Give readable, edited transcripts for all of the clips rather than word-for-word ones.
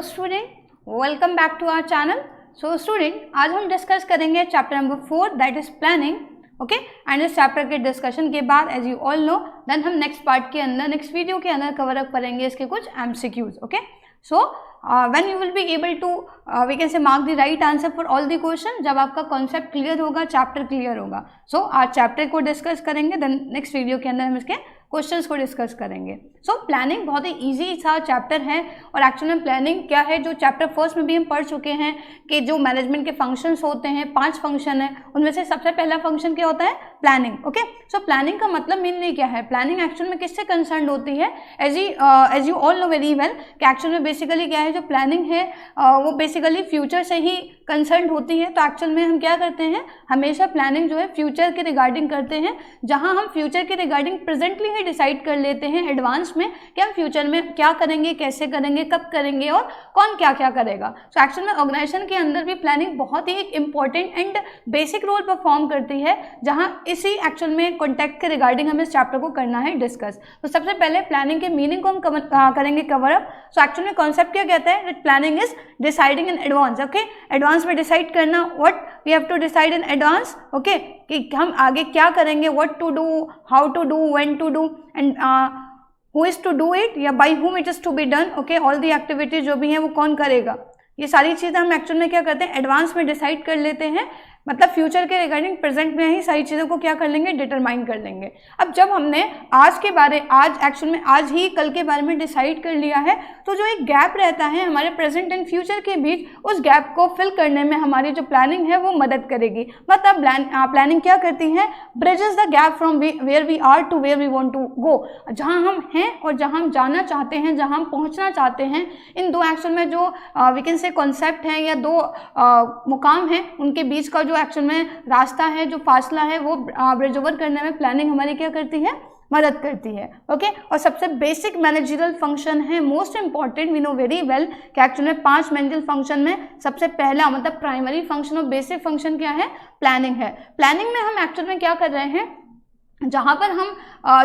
Student, welcome back to our channel. So student, आज हम discuss करेंगे chapter number 4 that is planning. Okay, and इस chapter के discussion के बाद as you all know then हम नेक्स्ट पार्ट के अंदर नेक्स्ट वीडियो के अंदर कवर अप करेंगे इसके कुछ MCQs. Okay, so when you will be able to we can say mark the right answer for all the question जब आपका कॉन्सेप्ट क्लियर होगा, चैप्टर क्लियर होगा। सो आज चैप्टर को डिस्कस करेंगे, देन नेक्स्ट वीडियो के अंदर हम इसके क्वेश्चंस को डिस्कस करेंगे। सो प्लानिंग बहुत ही इजी सा चैप्टर है और एक्चुअली में प्लानिंग क्या है, जो चैप्टर फर्स्ट में भी हम पढ़ चुके हैं कि जो मैनेजमेंट के फंक्शंस होते हैं 5 फंक्शन है, उनमें से सबसे पहला फंक्शन क्या होता है, प्लानिंग। ओके, सो प्लानिंग का मतलब मेनली क्या है, प्लानिंग एक्चुअल में किससे कंसर्न होती है, as you all know very well कि एक्चुअल में बेसिकली क्या है, जो प्लानिंग है वो बेसिकली फ्यूचर से ही कंसर्न होती है। तो एक्चुअल में हम क्या करते हैं, हमेशा प्लानिंग जो है फ्यूचर के रिगार्डिंग करते हैं, जहां हम फ्यूचर के रिगार्डिंग प्रेजेंटली ही डिसाइड कर लेते हैं एडवांस में कि हम फ्यूचर में क्या करेंगे, कैसे करेंगे, कब करेंगे और कौन क्या क्या करेगा। सो एक्चुअल में ऑर्गेनाइजेशन के अंदर भी प्लानिंग बहुत ही एक important and basic role perform करती है, जहां इसी एक्चुअल में कॉन्टेक्ट के रिगार्डिंग हमें इस चैप्टर को करना है डिस्कस। तो सबसे पहले प्लानिंग के मीनिंग को हम करेंगे कवर अप। सो एक्चुअल में कॉन्सेप्ट क्या कहता है, that planning is deciding in advance. Okay, advance में डिसाइड करना, what we have to decide in advance. Okay, कि हम आगे क्या करेंगे, what to do, how to do, when to do and who is to do it या by whom it is to be done. Okay, all the activities जो भी हैं वो कौन करेगा, ये सारी चीज़ें हम एक्चुअल में क्या करते हैं, एडवांस में डिसाइड कर लेते हैं। मतलब फ्यूचर के रिगार्डिंग प्रेजेंट में ही सारी चीज़ों को क्या कर लेंगे, डिटरमाइन कर लेंगे। अब जब हमने आज एक्चुअल में आज ही कल के बारे में डिसाइड कर लिया है, तो जो एक गैप रहता है हमारे प्रेजेंट एंड फ्यूचर के बीच, उस गैप को फिल करने में हमारी जो प्लानिंग है वो मदद करेगी। मतलब प्लानिंग क्या करती है, bridges the gap from where we are to where we want to go. जहाँ हम हैं और जहाँ हम जाना चाहते हैं, जहाँ हम पहुँचना चाहते हैं, इन दो एक्चुअल में जो वी कैन से कॉन्सेप्ट हैं या दो मुकाम हैं, उनके बीच का जो एक्चुअल में रास्ता है, जो फासला है, वो ब्रिज ओवर करने में प्लानिंग हमारी क्या करती है, मदद करती है। ओके, और सबसे बेसिक मैनेजरियल फंक्शन है, most important, we know very well कि एक्चुअल में 5 मैनेजरियल फंक्शन में सबसे पहला मतलब प्राइमरी फंक्शन और बेसिक फंक्शन क्या है, प्लानिंग है। प्लानिंग में हम एक्चुअल में क्या कर रहे हैं, जहाँ पर हम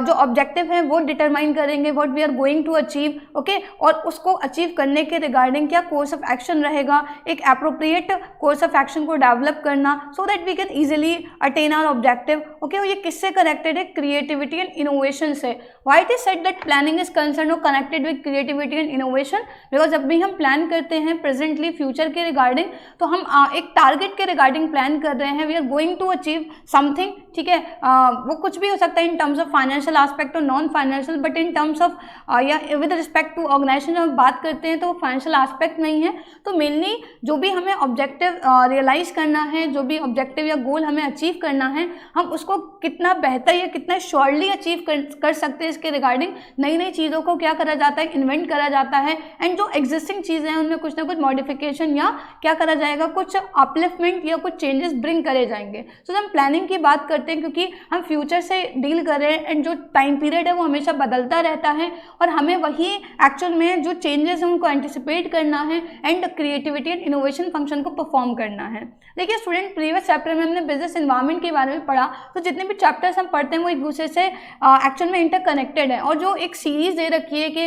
जो ऑब्जेक्टिव है वो डिटरमाइन करेंगे, what we are going to achieve. Okay, और उसको अचीव करने के रिगार्डिंग क्या कोर्स ऑफ एक्शन रहेगा, एक एप्रोप्रिएट कोर्स ऑफ एक्शन को डेवलप करना, so that we can easily attain our objective. Okay, और ये किससे कनेक्टेड है, क्रिएटिविटी एंड इनोवेशन से। Why it is said that planning is concern और connected with creativity and innovation, because जब भी हम प्लान करते हैं प्रेजेंटली फ्यूचर के रिगार्डिंग, तो हम एक टारगेट के रिगार्डिंग प्लान कर रहे हैं, we are going to achieve something. ठीक है, वो कुछ भी हो सकता है in terms of financial aspect और non financial, but in terms of या विद रिस्पेक्ट टू ऑर्गेनाइजेशन जब हम बात करते हैं तो वो फाइनेंशियल एस्पेक्ट नहीं है। तो मेनली जो भी हमें ऑब्जेक्टिव रियलाइज करना है, जो भी ऑब्जेक्टिव या गोल हमें अचीव करना है, हम उसको कितना बेहतर या कितना श्योरली अचीव कर सकते हैं, इसके रिगार्डिंग नई नई चीज़ों को क्या करा जाता है, इन्वेंट करा जाता है, एंड जो एग्जिस्टिंग चीज़ें हैं उनमें कुछ ना कुछ मॉडिफिकेशन या क्या करा जाएगा, कुछ अपलिफ्टमेंट या कुछ चेंजेस ब्रिंग करे जाएंगे। तो जब हम प्लानिंग की बात करते हैं, क्योंकि हम फ्यूचर से डील कर रहे हैं एंड जो टाइम पीरियड है वो हमेशा बदलता रहता है, और हमें वही एक्चुअल में जो चेंजेस हैं उनको एंटिसिपेट करना है and creativity and innovation function को परफॉर्म करना है। देखिए स्टूडेंट, प्रीवियस चैप्टर में हमने बिजनेस एनवायरनमेंट के बारे में पढ़ा, तो जितने भी चैप्टर्स हम पढ़ते हैं वो एक दूसरे से एक्चुअल में इंटरकनेक्टेड है, और जो एक सीरीज दे रखी है कि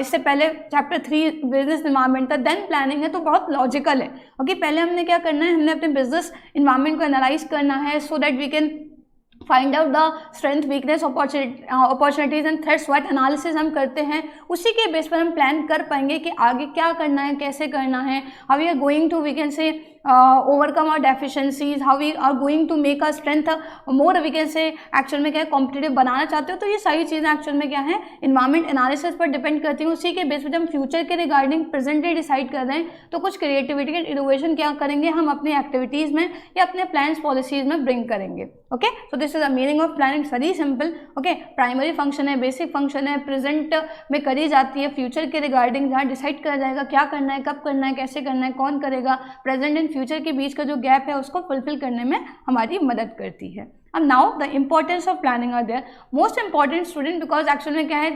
इससे पहले चैप्टर 3 बिजनेस एनवायरनमेंट था, देन प्लानिंग है, तो बहुत लॉजिकल है। ओके, पहले हमने क्या करना है, हमने अपने बिजनेस एनवायरनमेंट को एनालाइज करना है, so that we can find out the strength, weakness, opportunities and threats. What analysis हम करते हैं, उसी के बेस पर हम प्लान कर पाएंगे कि आगे क्या करना है, कैसे करना है, how we are going to we can say overcome our deficiencies, how we are going to make our strength more we can say actual में क्या है, कॉम्पिटिटिव बनाना चाहते हो। तो ये सारी चीज़ें एक्चुअल में क्या है, इन्वायरमेंट एनालिसिस पर डिपेंड करती हैं। उसी के बेस पर जब हम फ्यूचर के रिगार्डिंग प्रेजेंटली डिसाइड कर रहे हैं, तो कुछ क्रिएटिविटी एंड इनोवेशन क्या करेंगे, हम अपने एक्टिविटीज़ में या अपने प्लान्स पॉलिसीज में ब्रिंग करेंगे। Okay, so this is the meaning of planning, very simple. Okay, primary function है, बेसिक फंक्शन है, प्रेजेंट में करी जाती है, फ्यूचर के रिगार्डिंग जहाँ डिसाइड करा जाएगा क्या करना है, कब करना है, कैसे करना है, कौन करेगा, प्रेजेंट एंड फ्यूचर के बीच का जो गैप है उसको फुलफिल करने में हमारी मदद करती है। अब now the importance of planning are there, most important student, because actual में क्या है,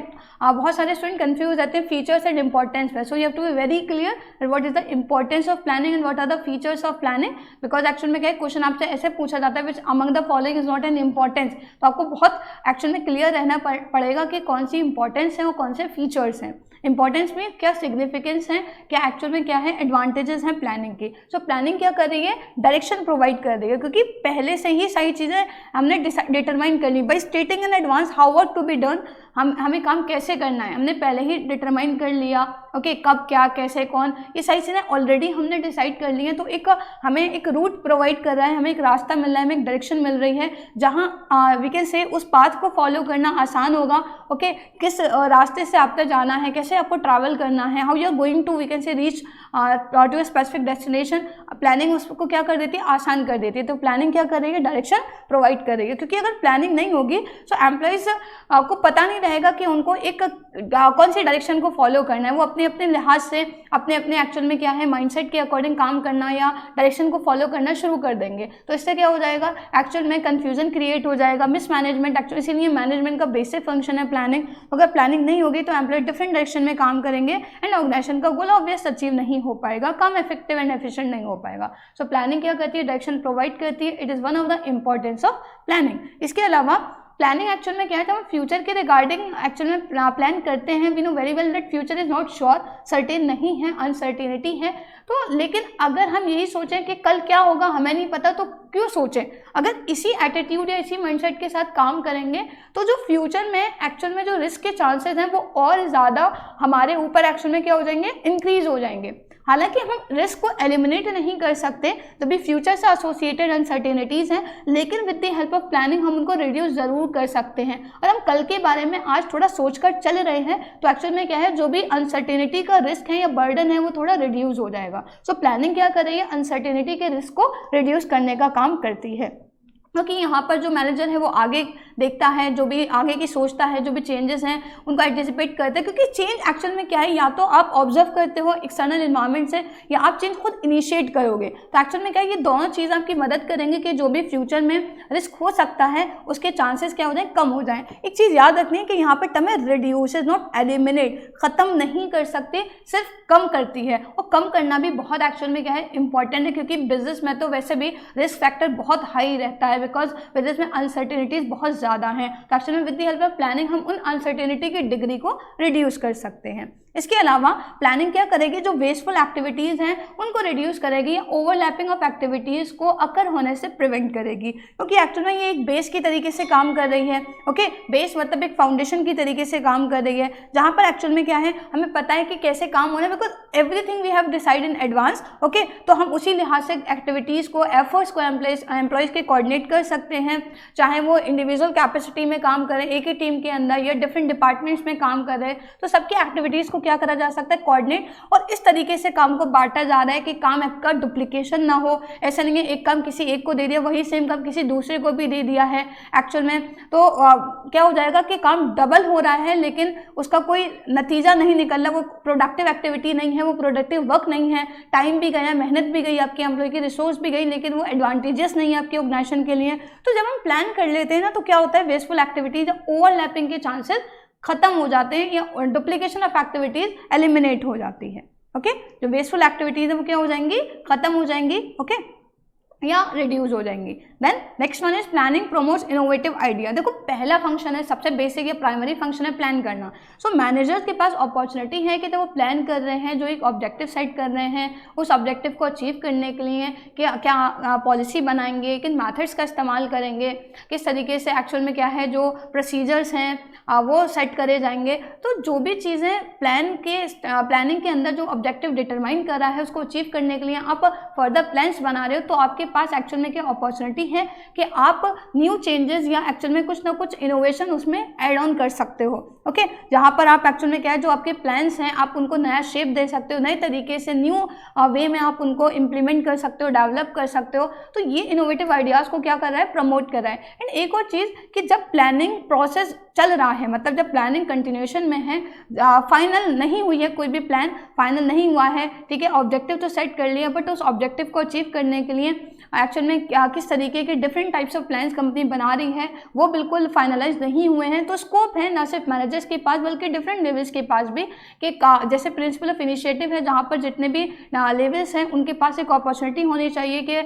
बहुत सारे स्टूडेंट कंफ्यूज रहते हैं फीचर्स एंड इंपॉर्टेंस में। So you have to be very clear what is the importance of planning and what are the features of planning, because actual में क्या है, क्वेश्चन आपसे ऐसे पूछा जाता है which among the following is not an importance. तो आपको बहुत एक्चुअल में क्लियर रहना पड़ेगा कि कौन सी इंपॉर्टेंस है और कौन से फीचर्स हैं। इंपॉर्टेंस में क्या सिग्निफिकेंस है, क्या एक्चुअल में क्या है एडवांटेजेस हैं प्लानिंग की। सो प्लानिंग क्या कर रही है, डायरेक्शन प्रोवाइड कर रही है, क्योंकि पहले से ही सारी चीज़ें हमने डिटरमाइन कर ली by stating in advance how work to be done. हमें काम कैसे करना है हमने पहले ही डिटरमाइन कर लिया। ओके, कब क्या कैसे कौन, ये सारी चीज़ें ऑलरेडी हमने डिसाइड कर ली हैं। तो एक हमें एक रूट प्रोवाइड कर रहा है, हमें एक रास्ता मिल रहा है, हमें एक डायरेक्शन मिल रही है जहाँ वी कैन से उस पाथ को फॉलो करना आसान होगा। ओके, किस रास्ते से आपको जाना है, कैसे आपको ट्रैवल करना है, how you are going to we can say reach to a specific destination. Planning उसको क्या कर देती है, आसान कर देती है। तो प्लानिंग क्या कर रही है, डायरेक्शन प्रोवाइड कर रही है, क्योंकि अगर प्लानिंग नहीं होगी तो एम्प्लॉइज को पता नहीं रहेगा कि उनको एक कौन सी डायरेक्शन को फॉलो करना है। वो अपने अपने लिहाज से अपने अपने एक्चुअल में क्या है माइंडसेट के अकॉर्डिंग काम करना या डायरेक्शन को फॉलो करना शुरू कर देंगे। तो इससे क्या हो जाएगा, एक्चुअल में कंफ्यूजन क्रिएट हो जाएगा, मिसमैनेजमेंट। एक्चुअली इसीलिए मैनेजमेंट का बेसिक फंक्शन है प्लानिंग। अगर प्लानिंग नहीं होगी तो एम्प्लॉय डिफरेंट डायरेक्शन में काम करेंगे एंड ऑर्गेनाइजेशन का गोल ऑब्वियस अचीव नहीं हो पाएगा, कम इफेक्टिव एंड एफिशिएंट नहीं हो पाएगा। सो प्लानिंग क्या करती है, डायरेक्शन प्रोवाइड करती है। It is one of the importance of planning. इसके अलावा प्लानिंग एक्चुअल में क्या है, तो हम फ्यूचर के रिगार्डिंग एक्चुअल में प्लान करते हैं। We know very well that future is not sure, certain नहीं है, अनसर्टेनिटी है। तो लेकिन अगर हम यही सोचें कि कल क्या होगा हमें नहीं पता, तो क्यों सोचें। अगर इसी एटीट्यूड या इसी माइंडसेट के साथ काम करेंगे तो जो फ्यूचर में एक्चुअल में जो रिस्क के चांसेस हैं वो और ज़्यादा हमारे ऊपर एक्चुअल में क्या हो जाएंगे, इंक्रीज हो जाएंगे। हालांकि हम रिस्क को एलिमिनेट नहीं कर सकते, तो भी फ्यूचर से एसोसिएटेड अनसर्टेनिटीज़ हैं, लेकिन with the help of planning हम उनको रिड्यूस ज़रूर कर सकते हैं। और हम कल के बारे में आज थोड़ा सोचकर चल रहे हैं तो एक्चुअल में क्या है, जो भी अनसर्टेनिटी का रिस्क है या बर्डन है वो थोड़ा रिड्यूस हो जाएगा। सो प्लानिंग क्या कर रही है, अनसर्टेनिटी के रिस्क को रिड्यूस करने का काम करती है। क्योंकि यहाँ पर जो मैनेजर है वो आगे देखता है, जो भी आगे की सोचता है, जो भी चेंजेस हैं उनको एंटिसिपेट करता है। क्योंकि चेंज एक्चुअल में क्या है, या तो आप ऑब्जर्व करते हो एक्सटर्नल इन्वायरमेंट से या आप चेंज खुद इनिशिएट करोगे। तो एक्चुअल में क्या है, ये दोनों चीज़ आपकी मदद करेंगे कि जो भी फ्यूचर में रिस्क हो सकता है उसके चांसेस क्या हो जाए, कम हो जाए। एक चीज़ याद रखनी है कि यहाँ पर टर्म है रिड्यूस, इज नॉट एलिमिनेट। ख़त्म नहीं कर सकते, सिर्फ कम करती है। और कम करना भी बहुत एक्चुअल में क्या है, इंपॉर्टेंट है, क्योंकि बिजनेस में तो वैसे भी रिस्क फैक्टर बहुत हाई रहता है, बिकॉज बिजनेस में अनसर्टेनिटीज बहुत ज़्यादा हैं। तो एक्चुअली में with the help of planning हम उन अनसर्टेनिटी की डिग्री को रिड्यूस कर सकते हैं। इसके अलावा प्लानिंग क्या करेगी, जो वेस्टफुल एक्टिविटीज़ हैं उनको रिड्यूस करेगी या ओवरलैपिंग ऑफ एक्टिविटीज़ को अकर होने से प्रिवेंट करेगी। क्योंकि एक्चुअल में ये एक बेस की तरीके से काम कर रही है। ओके, बेस मतलब एक फाउंडेशन की तरीके से काम कर रही है, जहाँ पर एक्चुअल में क्या है, हमें पता है कि कैसे काम होना है, because everything we have decide in advance. Okay, तो हम उसी लिहाज से एक्टिविटीज़ को, एफर्ट्स को एम्प्लॉयज़ के कोऑर्डिनेट कर सकते हैं, चाहे वो इंडिविजुअल कैपेसिटी में काम करें एक ही टीम के अंदर या डिफरेंट डिपार्टमेंट्स में काम कर रहे हैं। तो सबकी एक्टिविटीज़ को क्या करा जा सकता है, कोऑर्डिनेट। और इस तरीके से काम को बांटा जा रहा है कि काम आपका डुप्लीकेशन ना हो। ऐसा नहीं है एक काम किसी एक को दे दिया, वही सेम काम किसी दूसरे को भी दे दिया है एक्चुअल में, तो क्या हो जाएगा कि काम डबल हो रहा है लेकिन उसका कोई नतीजा नहीं निकल रहा, वो प्रोडक्टिव एक्टिविटी नहीं है, वो प्रोडक्टिव वर्क नहीं है, टाइम भी गया, मेहनत भी गई, आपके एम्प्लॉय की रिसोर्स भी गई, लेकिन वो एडवांटेजेस नहीं है आपके ऑर्गेनाइजेशन के लिए। तो जब हम प्लान कर लेते हैं ना, तो क्या होता है, वेस्टफुल एक्टिविटीज, ओवरलैपिंग के चांसेस खत्म हो जाते हैं या डुप्लीकेशन ऑफ एक्टिविटीज एलिमिनेट हो जाती है। ओके, जो वेस्टफुल एक्टिविटीज है वो क्या हो जाएंगी, खत्म हो जाएंगी। ओके, या रिड्यूस हो जाएंगी। Then next one is planning promotes innovative idea. देखो पहला फंक्शन है, सबसे बेसिक या प्राइमरी फंक्शन है प्लान करना। सो मैनेजर्स के पास अपॉर्चुनिटी है कि जब वो प्लान कर रहे हैं, जो एक ऑब्जेक्टिव सेट कर रहे हैं, उस ऑब्जेक्टिव को अचीव करने के लिए क्या पॉलिसी बनाएंगे, किन मैथड्स का इस्तेमाल करेंगे, किस तरीके से एक्चुअल में क्या है जो प्रोसीजर्स हैं वो सेट करे जाएंगे। तो जो भी चीज़ें प्लानिंग के अंदर जो ऑब्जेक्टिव डिटरमाइन कर रहा है उसको अचीव करने के लिए आप फर्दर प्लान्स बना रहे हो, तो आपके पास एक्चुअल में क्या अपॉर्चुनिटी है कि आप न्यू चेंजेस या एक्चुअल में कुछ ना कुछ इनोवेशन उसमें ऐड ऑन कर सकते हो। ओके, जहाँ पर आप एक्चुअल में क्या है, जो आपके प्लान्स हैं आप उनको नया शेप दे सकते हो, नए तरीके से न्यू वे में आप उनको इम्प्लीमेंट कर सकते हो, डेवलप कर सकते हो। तो ये इनोवेटिव आइडियाज़ को क्या कर रहा है, प्रमोट कर रहा है। एंड एक और चीज़ कि जब प्लानिंग प्रोसेस चल रहा है, मतलब जब प्लानिंग कंटिन्यूएशन में है, फाइनल नहीं हुई है, कोई भी प्लान फाइनल नहीं हुआ है, ठीक है, ऑब्जेक्टिव तो सेट कर लिया, बट उस ऑब्जेक्टिव को अचीव करने के लिए एक्चुअल में किस तरीके के different types of plans company बना रही है वो बिल्कुल फाइनलाइज नहीं हुए हैं। तो स्कोप है ना सिर्फ मैनेजर्स के पास बल्कि डिफरेंट लेवल्स के पास भी, कि जैसे प्रिंसिपल ऑफ इनिशिएटिव है, जहाँ पर जितने भी लेवल्स हैं उनके पास एक अपॉर्चुनिटी होनी चाहिए कि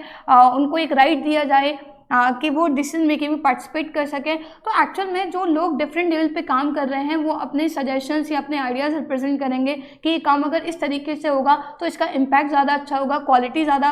उनको एक राइट दिया जाए कि वो डिसीजन मेकिंग में पार्टिसिपेट कर सकें। तो एक्चुअल में जो लोग डिफरेंट लेवल पे काम कर रहे हैं वो अपने सजेशंस या अपने आइडियाज़ रिप्रेजेंट करेंगे कि ये काम अगर इस तरीके से होगा तो इसका इम्पैक्ट ज़्यादा अच्छा होगा, क्वालिटी ज़्यादा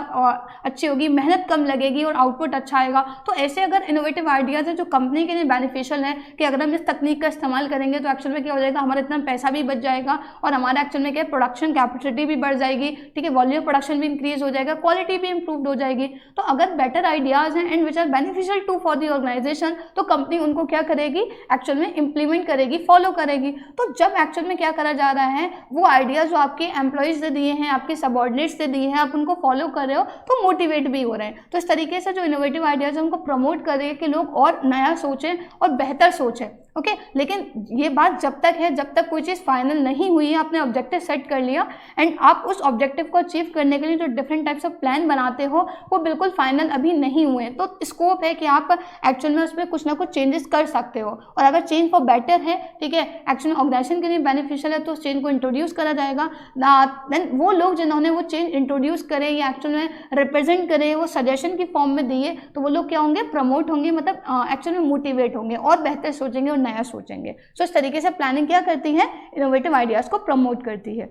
अच्छी होगी, मेहनत कम लगेगी और आउटपुट अच्छा आएगा। तो ऐसे अगर इनोवेटिव आइडियाज़ हैं जो कंपनी के लिए बेनिफिशियल है कि अगर हम इस तकनीक का इस्तेमाल करेंगे तो एक्चुअल में क्या हो जाएगा, हमारा इतना पैसा भी बच जाएगा और हमारा एक्चुअल में क्या प्रोडक्शन कैपेसिटी भी बढ़ जाएगी, ठीक है, वॉल्यूम प्रोडक्शन भी इंक्रीज हो जाएगा, क्वालिटी भी इंप्रूव हो जाएगी। तो अगर बेटर आइडियाज़ हैं and which are beneficial to for the organisation तो कंपनी उनको क्या करेगी, एक्चुअल में इंप्लीमेंट करेगी, फॉलो करेगी। तो जब एक्चुअल में क्या करा जा रहा है, वो आइडियाज़ जो आपके एम्प्लॉयज़ से दिए हैं, आपके सबऑर्डिनेट्स से दिए हैं, आप उनको फॉलो कर रहे हो तो मोटिवेट भी हो रहे हैं। तो इस तरीके से जो इनोवेटिव आइडियाज़ है उनको प्रमोट करें कि लोग और नया सोचें और बेहतर सोचें। ओके, लेकिन ये बात जब तक है जब तक कोई चीज़ फाइनल नहीं हुई है, आपने ऑब्जेक्टिव सेट कर लिया एंड आप उस ऑब्जेक्टिव को अचीव करने के लिए जो डिफरेंट टाइप्स ऑफ प्लान बनाते हो वो बिल्कुल फाइनल अभी नहीं हुए हैं। तो स्कोप है कि आप एक्चुअल में उसमें कुछ ना कुछ चेंजेस कर सकते हो और अगर चेंज फॉर बेटर है, ठीक है, एक्चुअल में ऑर्गेनाइजेशन के लिए बेनिफिशियल है तो उस चेंज को इंट्रोड्यूस करा जाएगा। देन वो लोग जिन्होंने वो चेंज इंट्रोड्यूस करे या एक्चुअल में रिप्रेजेंट करे, वो सजेशन की फॉर्म में दिए, तो वो लोग क्या होंगे, प्रमोट होंगे, मतलब एक्चुअल में मोटिवेट होंगे और बेहतर सोचेंगे और नया सोचेंगे। सो इस तरीके से प्लानिंग क्या करती है, इनोवेटिव आइडियाज़ को प्रमोट करती है।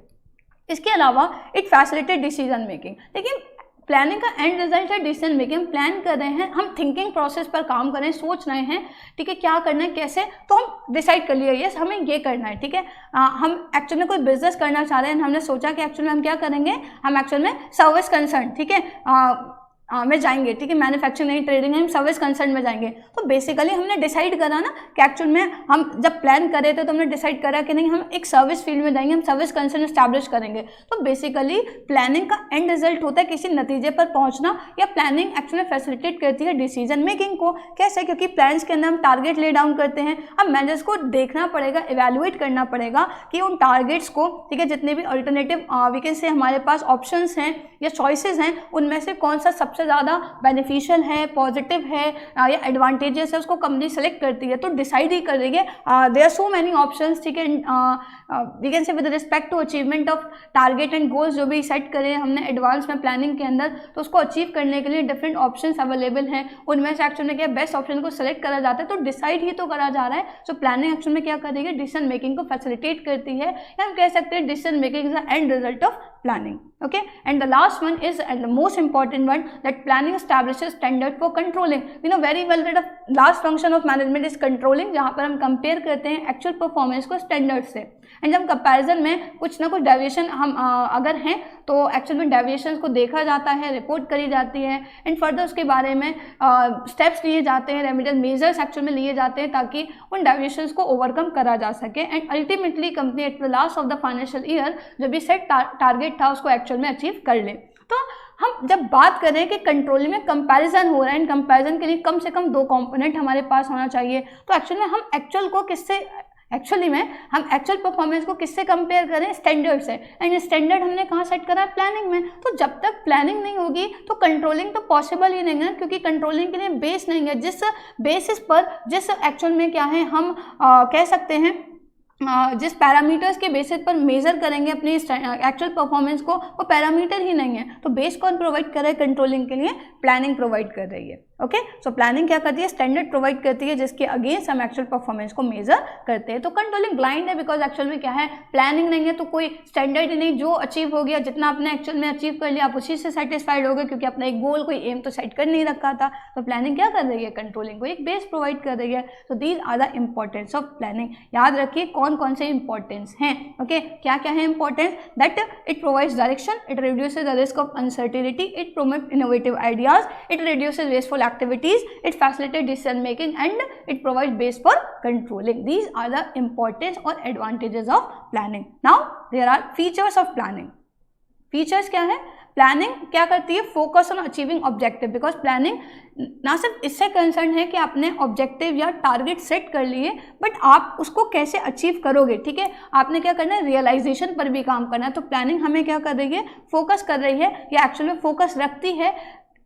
इसके अलावा इट फैसिलिटेट डिसीजन मेकिंग। लेकिन प्लानिंग का एंड रिजल्ट है डिसीजन मेकिंग। प्लान कर रहे हैं, हम थिंकिंग प्रोसेस पर काम कर रहे हैं, सोच रहे हैं, ठीक है, क्या करना है, कैसे, तो हम डिसाइड कर लिया यस हमें ये करना है, ठीक है। हम एक्चुअल में कोई बिजनेस करना चाह रहे हैं, हमने सोचा कि एक्चुअल में हम क्या करेंगे, हम एक्चुअल में सर्विस कंसर्न, ठीक है, में जाएंगे, ठीक है, मैन्युफैक्चरिंग नहीं ट्रेडिंग है, हम सर्विस कंसर्न में जाएंगे। तो बेसिकली हमने डिसाइड करा ना कि एक्चुअल में हम जब प्लान कर रहे थे तो हमने डिसाइड करा कि नहीं हम एक सर्विस फील्ड में जाएंगे, हम सर्विस कंसर्न एस्टैब्लिश करेंगे। तो बेसिकली प्लानिंग का एंड रिजल्ट होता है किसी नतीजे पर पहुंचना, या प्लानिंग एक्चुअली फैसिलिटेट करती है डिसीजन मेकिंग को। कैसे, क्योंकि प्लान्स के अंदर हम टारगेट ले डाउन करते हैं। अब मैनेजर्स को देखना पड़ेगा, इवेल्युएट करना पड़ेगा कि उन टारगेट्स को, ठीक है, जितने भी अल्टरनेटिव वीकेंड से हमारे पास ऑप्शंस हैं या चॉइसेस हैं, उनमें से कौन सा सबसे ज़्यादा बेनिफिशियल है, पॉजिटिव है या एडवांटेजेस है, उसको कंपनी सेलेक्ट करती है। तो डिसाइड ही कर रही है, there are so many options, ठीक है, we can say with respect to achievement of target and goals जो भी सेट करें हमने एडवांस में प्लानिंग के अंदर, तो उसको अचीव करने के लिए डिफरेंट ऑप्शंस अवेलेबल हैं। उनमें से एक्चुअल में क्या बेस्ट ऑप्शन को सेलेक्ट करा जाता है, तो डिसाइड ही तो करा जा रहा है। सो प्लानिंग एक्चुअल में क्या करेगी, डिसीजन मेकिंग को फैसिलिटेट करती है, या हम कह सकते हैं decision making is the end result of planning. Okay, and the last one is, and the most important one, that planning establishes standard for controlling. We know very well that the last function of management is controlling, जहाँ पर हम compare करते हैं actual performance को standard से। And जब comparison में कुछ ना कुछ डेविएशन हम अगर हैं तो एक्चुअल में डेविएशंस को देखा जाता है, रिपोर्ट करी जाती है, एंड फर्दर उसके बारे में स्टेप्स लिए जाते हैं, रेमेडियल मेजर्स एक्चुअल में लिए जाते हैं ताकि उन डेविएशंस को ओवरकम करा जा सके। And ultimately company at the last of the financial year जो भी सेट टारगेट था उसको एक्चुअल में अचीव कर ले। तो हम जब बात करें कि कंट्रोलिंग में कंपैरिजन हो रहा है, इन कंपैरिजन के लिए कम से कम 2 कंपोनेंट हमारे पास होना चाहिए। तो एक्चुअल में हम एक्चुअल को किससे, एक्चुअली में हम एक्चुअल परफॉर्मेंस को किससे कंपेयर करें, स्टैंडर्ड से। एंड स्टैंडर्ड हमने कहाँ सेट करा है, प्लानिंग में। तो जब तक प्लानिंग नहीं होगी तो कंट्रोलिंग तो पॉसिबल ही नहीं है, क्योंकि कंट्रोलिंग के लिए बेस नहीं है, जिस बेसिस पर, जिस एक्चुअल में क्या है हम कह सकते हैं जिस पैरामीटर्स के बेसिस पर मेजर करेंगे अपनी एक्चुअल परफॉर्मेंस को, वो पैरामीटर ही नहीं है। तो बेस कौन प्रोवाइड कर रहा है कंट्रोलिंग के लिए, प्लानिंग प्रोवाइड कर रही है। ओके, सो प्लानिंग क्या करती है, स्टैंडर्ड प्रोवाइड करती है जिसके अगेंस्ट हम एक्चुअल परफॉर्मेंस को मेजर करते हैं। तो कंट्रोलिंग ब्लाइंड है बिकॉज एक्चुअल में क्या है, प्लानिंग नहीं है तो कोई स्टैंडर्ड ही नहीं, जो अचीव हो गया, जितना आपने एक्चुअल में अचीव कर लिया आप उसी से सेटिस्फाइड हो गए, क्योंकि अपना एक गोल, कोई एम तो सेट कर नहीं रखा था। तो प्लानिंग क्या कर रही है, कंट्रोलिंग को एक बेस प्रोवाइड कर रही है। तो these are the importance of planning. याद रखिए कौन कौन से इंपॉर्टेंस हैं। ओके, क्या क्या है importance, that it provides direction, it reduces the risk of uncertainty, it promote innovative ideas, it reduces wasteful activities, it facilitates decision making, and it provides base for controlling. These are the importance or advantages of planning. Now there are features of planning. Features क्या है, planning क्या करती है, focus on achieving objective. Because planning ना सिर्फ इससे concern है कि आपने ऑब्जेक्टिव या टारगेट सेट कर लिए, बट आप उसको कैसे अचीव करोगे, ठीक है, आपने क्या करना है, रियलाइजेशन पर भी काम करना है। तो प्लानिंग हमें क्या कर रही है, फोकस कर रही है, या एक्चुअल में फोकस रखती है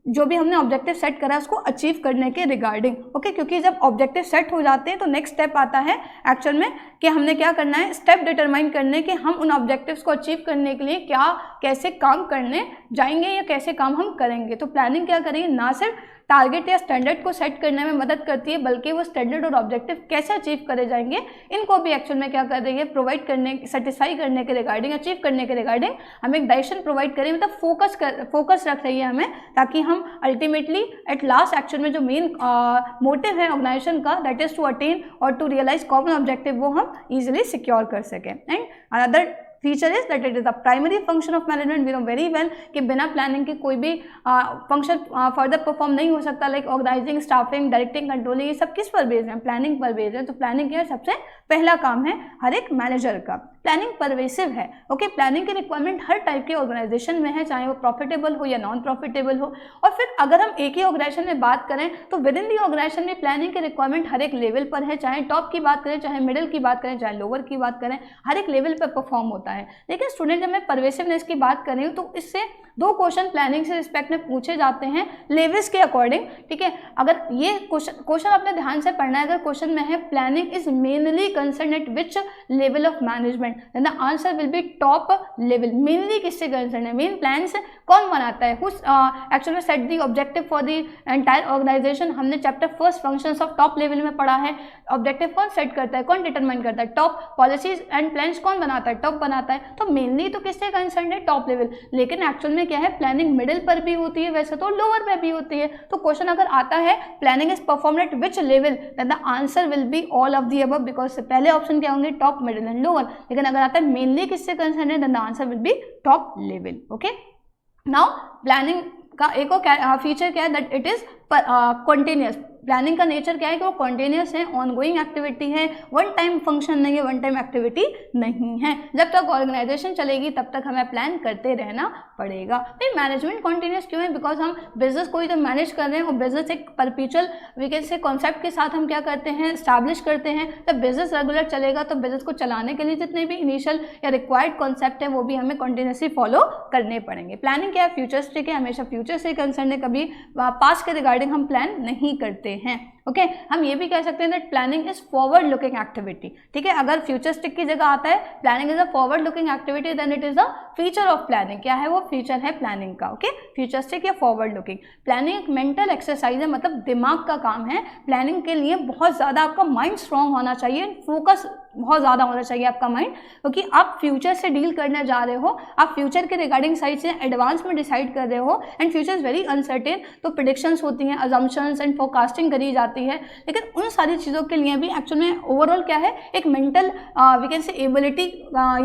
जो भी हमने ऑब्जेक्टिव सेट करा है उसको अचीव करने के रिगार्डिंग। ओके, क्योंकि जब ऑब्जेक्टिव सेट हो जाते हैं तो नेक्स्ट स्टेप आता है एक्चुअल में कि हमने क्या करना है, स्टेप डिटरमाइन करने कि हम उन ऑब्जेक्टिव्स को अचीव करने के लिए क्या कैसे काम करने जाएंगे या कैसे काम हम करेंगे। तो प्लानिंग क्या करेगी, ना सिर्फ टारगेट या स्टैंडर्ड को सेट करने में मदद करती है, बल्कि वो स्टैंडर्ड और ऑब्जेक्टिव कैसे अचीव करे जाएंगे इनको भी एक्चुअल में क्या कर रही है, प्रोवाइड करने, सेटिस्फाई करने के रिगार्डिंग, अचीव करने के रिगार्डिंग हमें एक डायरेक्शन प्रोवाइड करें, मतलब फोकस रख रही है हमें, ताकि हम अल्टीमेटली एट लास्ट एक्चुअल में जो मेन मोटिव है ऑर्गेनाइजेशन का, दैट इज टू अटेन और टू रियलाइज कॉमन ऑब्जेक्टिव, वो हम इजिली सिक्योर कर सकें। And another feature is that it is the primary function of management. We know very well कि बिना प्लानिंग के कोई भी फंक्शन फर्दर परफॉर्म नहीं हो सकता, like organising, staffing, directing, controlling, ये सब किस पर बेस्ड है, प्लानिंग पर बेस्ड है। तो प्लानिंग क्या है, सबसे पहला काम है हर एक मैनेजर का। प्लानिंग परवेसिव है, ओके। प्लानिंग की रिक्वायरमेंट हर टाइप के ऑर्गेनाइजेशन में है, चाहे वो प्रॉफिटेबल हो या नॉन प्रॉफिटेबल हो। और फिर अगर हम एक ही ऑर्गेनाइजेशन में बात करें तो विद इन दी ऑर्गेनाइजेशन में प्लानिंग की रिक्वायरमेंट हर एक लेवल पर है, चाहे टॉप की बात करें, चाहे मिडिल की बात करें, चाहे लोअर की बात करें, हर एक लेवल पर परफॉर्म होता है। लेकिन स्टूडेंट, जब मैं परवेसिवनेस की बात कर रही हूँ तो इससे दो क्वेश्चन प्लानिंग से रिस्पेक्ट में पूछे जाते हैं लेवल्स के अकॉर्डिंग, ठीक है। अगर ये क्वेश्चन आपने ध्यान से पढ़ना है, अगर क्वेश्चन में है planning is mainly concern at which level of management, then the answer will be top level. Mainly किससे कंसर्न है, मेन प्लान्स कौन बनाता है, whose actually set the objective for the entire organisation. हमने chapter first functions of top level में पढ़ा है। Objective कौन सेट करता है, कौन डिटरमाइन करता है, टॉप। पॉलिसीज एंड प्लान्स कौन बनाता है, टॉप बनाता है। तो मेनली तो किससे कंसर्न है, टॉप लेवल। लेकिन एक्चुअल में क्या है, प्लानिंग मिडिल पर भी होती है, वैसे तो लोअर पे भी होती है। तो क्वेश्चन अगर आता है planning is performed at which level, then the answer will be all of the above, because पहले ऑप्शन क्या होंगे, टॉप, मिडिल एंड लोअर। लेकिन अगर आता है मेनली किससे कंसर्न है, then the answer will be top level, okay. Now planning का एक और फीचर क्या है, that it is continuous. Planning का नेचर क्या है कि वो कंटिन्यूअस है, ऑनगोइंग एक्टिविटी है, वन टाइम फंक्शन नहीं है, वन टाइम एक्टिविटी नहीं है। जब तक ऑर्गेनाइजेशन चलेगी तब तक हमें प्लान करते रहना पड़ेगा। नहीं, मैनेजमेंट कंटिन्यूअस क्यों है, बिकॉज हम बिजनेस को ही तो मैनेज कर रहे हैं, और बिजनेस एक परपेचुअल वीकेंड से कॉन्सेप्ट के साथ हम क्या करते हैं, स्टैब्लिश करते हैं। जब बिजनेस रेगुलर चलेगा तो बिजनेस को चलाने के लिए जितने भी इनिशियल या रिक्वायर्ड कॉन्सेप्ट है वो भी हमें कंटिन्यूसली फॉलो करने पड़ेंगे। प्लानिंग क्या है, फ्यूचरिस्टिक है, हमेशा फ्यूचर से कंसर्न है, कभी पास्ट के रिगार्डिंग हम प्लान नहीं करते हैं, ओके। हम ये भी कह सकते हैं that planning is forward looking activity, ठीक है। अगर फ्यूचरिस्टिक की जगह आता है planning is a forward looking activity, then it is a feature of planning. क्या है वो, फीचर है प्लानिंग का, ओके। फ्यूचरिस्टिक या फॉरवर्ड लुकिंग। प्लानिंग एक मेंटल एक्सरसाइज है, मतलब दिमाग का काम है। प्लानिंग के लिए बहुत ज़्यादा आपका माइंड स्ट्रांग होना चाहिए, फोकस बहुत ज़्यादा होना चाहिए आपका माइंड, क्योंकि आप फ्यूचर से डील करने जा रहे हो, आप फ्यूचर के रिगार्डिंग साइड से एडवांस में डिसाइड कर रहे हो, and future is very uncertain. तो प्रेडिक्शंस होती हैं, अजम्पशंस एंड फोरकास्टिंग करी जाती है, लेकिन उन सारी चीज़ों के लिए भी एक्चुअल में ओवरऑल क्या है, एक mental we can say ability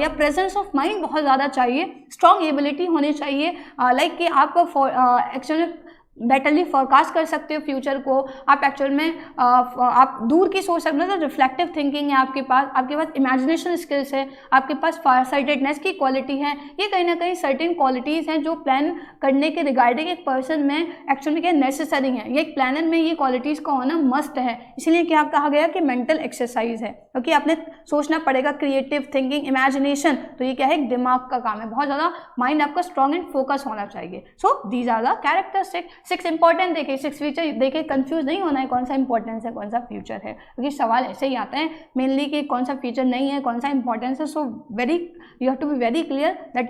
या प्रेजेंस ऑफ माइंड बहुत ज़्यादा चाहिए, स्ट्रॉन्ग एबिलिटी होनी चाहिए, लाइक कि आपको एक्चुअल में बेटरली फोरकास्ट कर सकते हो फ्यूचर को। आप एक्चुअल में आप दूर की सोच सकते हो, तो रिफ्लेक्टिव थिंकिंग है आपके पास इमेजिनेशन स्किल्स है, आपके पास फार साइटेडनेस की क्वालिटी है। ये कहीं ना कहीं सर्टेन क्वालिटीज़ हैं जो प्लान करने के रिगार्डिंग एक पर्सन में एक्चुअल में क्या नेसेसरी है। ये एक प्लानर में ये क्वालिटीज़ का होना मस्ट है, इसीलिए क्या कहा गया कि मेंटल एक्सरसाइज है, क्योंकि आपने सोचना पड़ेगा, क्रिएटिव थिंकिंग, इमेजिनेशन। तो ये क्या है, एक दिमाग का काम है, बहुत ज़्यादा माइंड आपका स्ट्रॉन्ग एंड फोकस होना चाहिए। So these are the characteristic. 6 important देखे, 6 फीचर देखे, कंफ्यूज नहीं होना है कौन सा इंपॉर्टेंस है कौन सा फ्यूचर है, क्योंकि सवाल ऐसे ही आते हैं मेनली कि कौन सा फीचर नहीं है कौन सा इंपॉर्टेंस है। So you have to be very clear that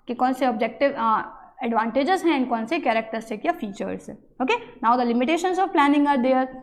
कि कौन से ऑब्जेक्टिव एडवांटेजेस हैं एंड कौन से कैरेक्टरिस्टिक या फीचर्स है, okay. Now the limitations of planning are there.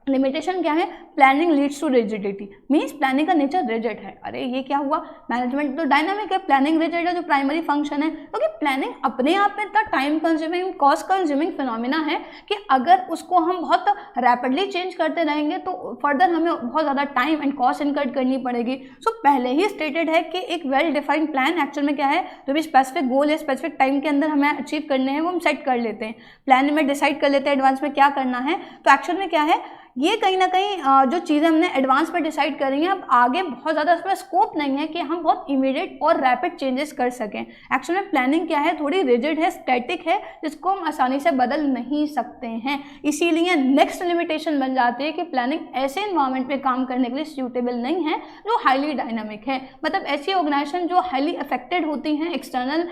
Limitation क्या है, planning leads to rigidity, means planning का नेचर रिजिड है। अरे ये क्या हुआ, मैनेजमेंट तो डायनामिक है, प्लानिंग रिजिड है जो प्राइमरी फंक्शन है, क्योंकि प्लानिंग अपने आप में इतना time consuming, cost consuming phenomena है कि अगर उसको हम बहुत रैपिडली चेंज करते रहेंगे तो फर्दर हमें बहुत ज़्यादा टाइम एंड कॉस्ट इनकट करनी पड़ेगी। सो पहले ही स्टेटेड है कि एक वेल डिफाइंड प्लान एक्चुअल में क्या है, जो भी स्पेसिफिक गोल या स्पेसिफिक टाइम के अंदर हमें अचीव करने हैं वो हम सेट कर लेते हैं, प्लान में डिसाइड कर लेते हैं एडवांस में क्या करना है। तो एक्चुअल में क्या है, ये कहीं ना कहीं जो चीज़ें हमने एडवांस में डिसाइड करी हैं, अब आगे बहुत ज़्यादा इसमें स्कोप नहीं है कि हम बहुत इमीडिएट और रैपिड चेंजेस कर सकें। एक्चुअल में प्लानिंग क्या है, थोड़ी रिजिड है, स्टैटिक है, जिसको हम आसानी से बदल नहीं सकते हैं। इसीलिए नेक्स्ट लिमिटेशन बन जाती है कि प्लानिंग ऐसे इन्वायरमेंट में काम करने के लिए सूटेबल नहीं है जो हाईली डायनामिक है। मतलब ऐसी ऑर्गेनाइजेशन जो हाईली अफेक्टेड होती हैं एक्सटर्नल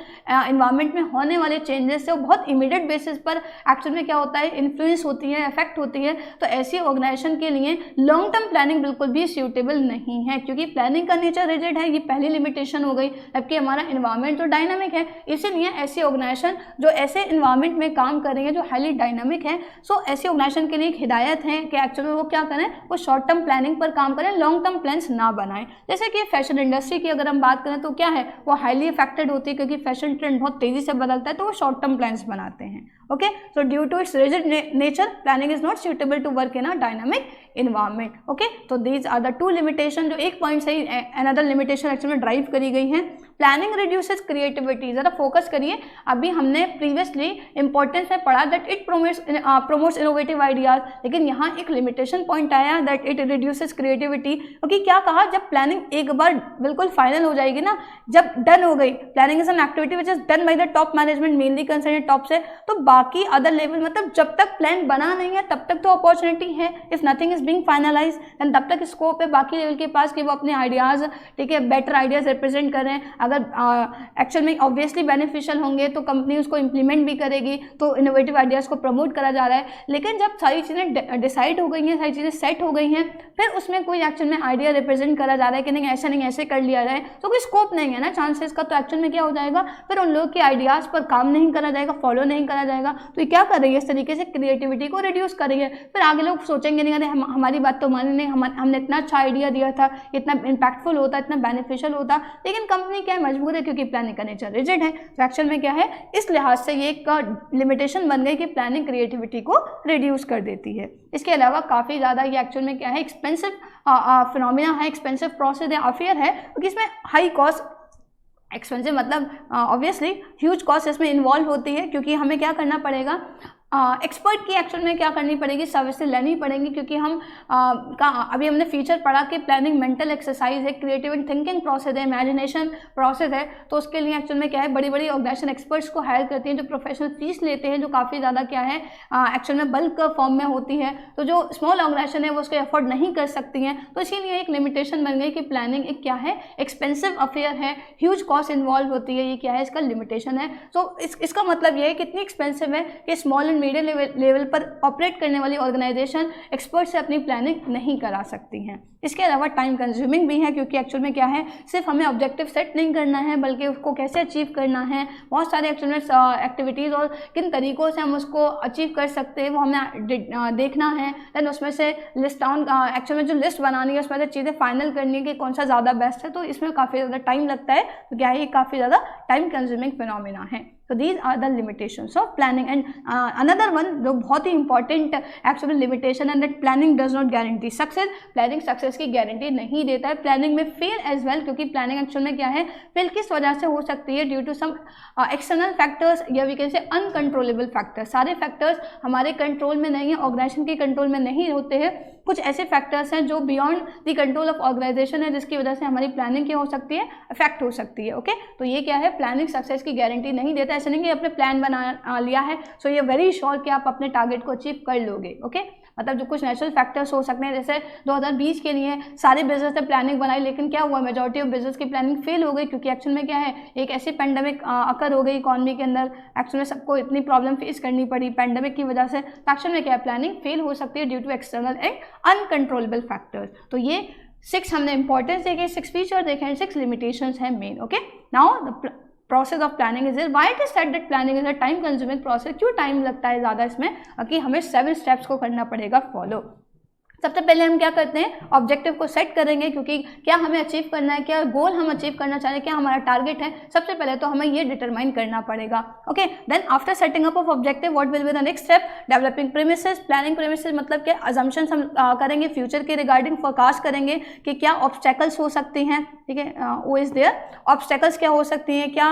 इन्वायरमेंट में होने वाले चेंजेस से, वो बहुत इमीडिएट बेसिस पर एक्चुअल में क्या होता है, इन्फ्लुएंस होती है, अफेक्ट होती है। तो ऐसी ऑर्गेनाइजेशन के लिए लॉन्ग टर्म प्लानिंग बिल्कुल भी सूटेबल नहीं है, क्योंकि प्लानिंग का नेचर रिजिड है, ये पहली लिमिटेशन हो गई। जबकि हमारा इन्वायरमेंट तो डायनामिक है, इसीलिए ऐसी ऑर्गेनाइजेशन जो ऐसे इन्वायरमेंट में काम कर रही है जो हाईली डायनामिक है, सो ऐसी ऑर्गेनाइजेशन के लिए एक हिदायत है कि एक्चुअली वो क्या करें, वो शॉर्ट टर्म प्लानिंग पर काम करें, लॉन्ग टर्म प्लान्स ना बनाएं। जैसे कि फैशन इंडस्ट्री की अगर हम बात करें तो क्या है, वो हाईली अफेक्टेड होती है क्योंकि फैशन ट्रेंड बहुत तेजी से बदलता है, तो वो शॉर्ट टर्म प्लान्स बनाते हैं। Okay, so due to its rigid nature planning is not suitable to work in a dynamic environment. Okay, तो these are the two limitation, जो एक पॉइंट से ही अनदर लिमिटेशन एक्चुअली में ड्राइव करी गई है। प्लानिंग रिड्यूसेस क्रिएटिविटी, जरा फोकस करिए, अभी हमने प्रीवियसली इंपॉर्टेंस में पढ़ा that it promotes innovative ideas, लेकिन यहाँ एक लिमिटेशन पॉइंट आया दैट इट रिड्यूसेस क्रिएटिविटी। क्योंकि क्या कहा, जब प्लानिंग एक बार बिल्कुल फाइनल हो जाएगी ना, जब डन हो गई, planning is an activity which is done by the top management mainly concern top से, तो बाकी अदर लेवल, मतलब जब तक प्लान बना नहीं है तब तक तो अपॉर्चुनिटी है, if nothing is being finalise and तब तक स्कोप है बाकी लेवल के पास कि वो अपने आइडियाज, ठीक है, बेटर आइडियाज रिप्रेजेंट कर रहे हैं। अगर एक्चुअल में ऑब्वियसली बेनिफिशियल होंगे तो कंपनी उसको इंप्लीमेंट भी करेगी, तो इनोवेटिव आइडियाज़ को प्रमोट करा जा रहा है। लेकिन जब सारी चीज़ें डिसाइड हो गई हैं, सारी चीज़ें सेट हो गई हैं, फिर उसमें कोई एक्चुअल में आइडिया रिप्रेजेंट करा जा रहा है कि नहीं ऐसा नहीं ऐसे कर लिया जाए, तो कोई स्कोप नहीं है ना चांसेस का, तो एक्चुअल में क्या हो जाएगा, फिर उन लोग के आइडियाज़ पर काम नहीं करा जाएगा, फॉलो नहीं करा जाएगा। तो ये क्या कर रही है, इस तरीके से क्रिएटिविटी को रिड्यूस कर रही है। फिर आगे लोग सोचेंगे नहीं, अरे हमारी बात तो माने नहीं, हमने इतना अच्छा आइडिया दिया था, इतना इम्पैक्टफुल होता, इतना बेनिफिशियल होता, लेकिन कंपनी क्या है, मजबूर है क्योंकि प्लानिंग का नेचर रिजिड है। तो एक्चुअल में क्या है, इस लिहाज से ये एक लिमिटेशन बन गई कि प्लानिंग क्रिएटिविटी को रिड्यूस कर देती है। इसके अलावा काफ़ी ज़्यादा ये एक्चुअल में क्या है, एक्सपेंसिव फिनोमिना है, एक्सपेंसिव प्रोसेस है, अफेयर है, क्योंकि इसमें हाई कॉस्ट, एक्सपेंसिव मतलब ऑब्वियसली ह्यूज कॉस्ट इसमें इन्वॉल्व होती है, क्योंकि हमें क्या करना पड़ेगा, एक्सपर्ट की एक्चुअल में क्या करनी पड़ेगी, सर्विसेज लेनी पड़ेंगी, क्योंकि हम अभी हमने फीचर पढ़ा कि प्लानिंग मेंटल एक्सरसाइज है, क्रिएटिव थिंकिंग प्रोसेस है, इमेजिनेशन प्रोसेस है। तो उसके लिए एक्चुअल में क्या है, बड़ी बड़ी ऑर्गेनाइजेशन एक्सपर्ट्स को हायर करती हैं जो प्रोफेशनल फीस लेते हैं, जो काफ़ी ज़्यादा क्या है एक्चुअल में बल्क फॉर्म में होती है। तो जो स्मॉल ऑर्गेनाइजेशन है वो उसको अफोर्ड नहीं कर सकती हैं, तो इसीलिए एक लिमिटेशन बन गई कि प्लानिंग एक क्या है, एक्सपेंसिव अफेयर है, ह्यूज कॉस्ट इन्वॉल्व होती है, ये क्या है, इसका लिमिटेशन है। तो इसका मतलब ये है कितनी एक्सपेंसिव है कि स्मॉल एंड मीडियम लेवल पर ऑपरेट करने वाली ऑर्गेनाइजेशन एक्सपर्ट से अपनी प्लानिंग नहीं करा सकती हैं। इसके अलावा टाइम कंज्यूमिंग भी है, क्योंकि एक्चुअल में क्या है, सिर्फ हमें ऑब्जेक्टिव सेट नहीं करना है बल्कि उसको कैसे अचीव करना है, बहुत सारे एक्चुअल में एक्टिविटीज़ और किन तरीक़ों से हम उसको अचीव कर सकते हैं वो हमें देखना है। देन उसमें से लिस्ट डाउन, एक्चुअल में जो लिस्ट बनानी है उसमें से चीज़ें फाइनल करनी है कि कौन सा ज़्यादा बेस्ट है, तो इसमें काफ़ी ज़्यादा टाइम लगता है। तो क्या है, ये काफ़ी ज़्यादा टाइम कंज्यूमिंग फिनोमिना है। So these are the limitations of planning, and another one जो बहुत ही important actually limitation है that planning does not guarantee success. Planning success की गारंटी नहीं देता है, planning में fail as well, क्योंकि planning actual में क्या है, fail किस वजह से हो सकती है, due to some external factors या we can say uncontrollable factors। सारे factors हमारे कंट्रोल में नहीं है, ऑर्गेनाइजेशन के कंट्रोल में नहीं होते हैं, कुछ ऐसे फैक्टर्स हैं जो beyond the control of organisation है, जिसकी वजह से हमारी प्लानिंग क्या हो सकती है, अफेक्ट हो सकती है। ओके, तो ये क्या है, प्लानिंग सक्सेस की गारंटी नहीं देता। ऐसा नहीं कि आपने प्लान बना लिया है सो ये वेरी श्योर कि आप अपने टारगेट को अचीव कर लोगे। ओके, मतलब जो कुछ नेचुरल फैक्टर्स हो सकते हैं, जैसे 2020 के लिए सारे बिजनेस ने प्लानिंग बनाई, लेकिन क्या हुआ, मेजॉरिटी ऑफ बिजनेस की प्लानिंग फेल हो गई, क्योंकि एक्चुअल में क्या है, एक ऐसी पेंडेमिक अकर हो गई इकॉनमी के अंदर, एक्चुअल में सबको इतनी प्रॉब्लम फेस करनी पड़ी पेंडेमिक की वजह से। एक्चुअल में क्या है, प्लानिंग फेल हो सकती है due to external and uncontrollable factors. तो ये 6 हमने इंपॉर्टेंस देखे, 6 फीचर देखे हैं, 6 लिमिटेशंस हैं main. Okay, now the process of planning is why it is said that planning is a time consuming process. क्यों टाइम लगता है ज़्यादा इसमें, कि हमें 7 स्टेप्स को करना पड़ेगा फॉलो। सबसे पहले हम क्या करते हैं, ऑब्जेक्टिव को सेट करेंगे, क्योंकि क्या हमें अचीव करना है, क्या गोल हम अचीव करना चाह रहे हैं, क्या हमारा टारगेट है, सबसे पहले तो हमें ये डिटरमाइन करना पड़ेगा। Okay, then after setting up of objective what will be the next step, developing premises. Planning premises मतलब क्या, अजम्पशंस हम करेंगे फ्यूचर के रिगार्डिंग, फोरकास्ट करेंगे कि क्या ऑब्स्टेकल्स हो सकती हैं, ठीक है, वो इज देयर, ऑब्स्टेकल्स क्या हो सकती हैं, क्या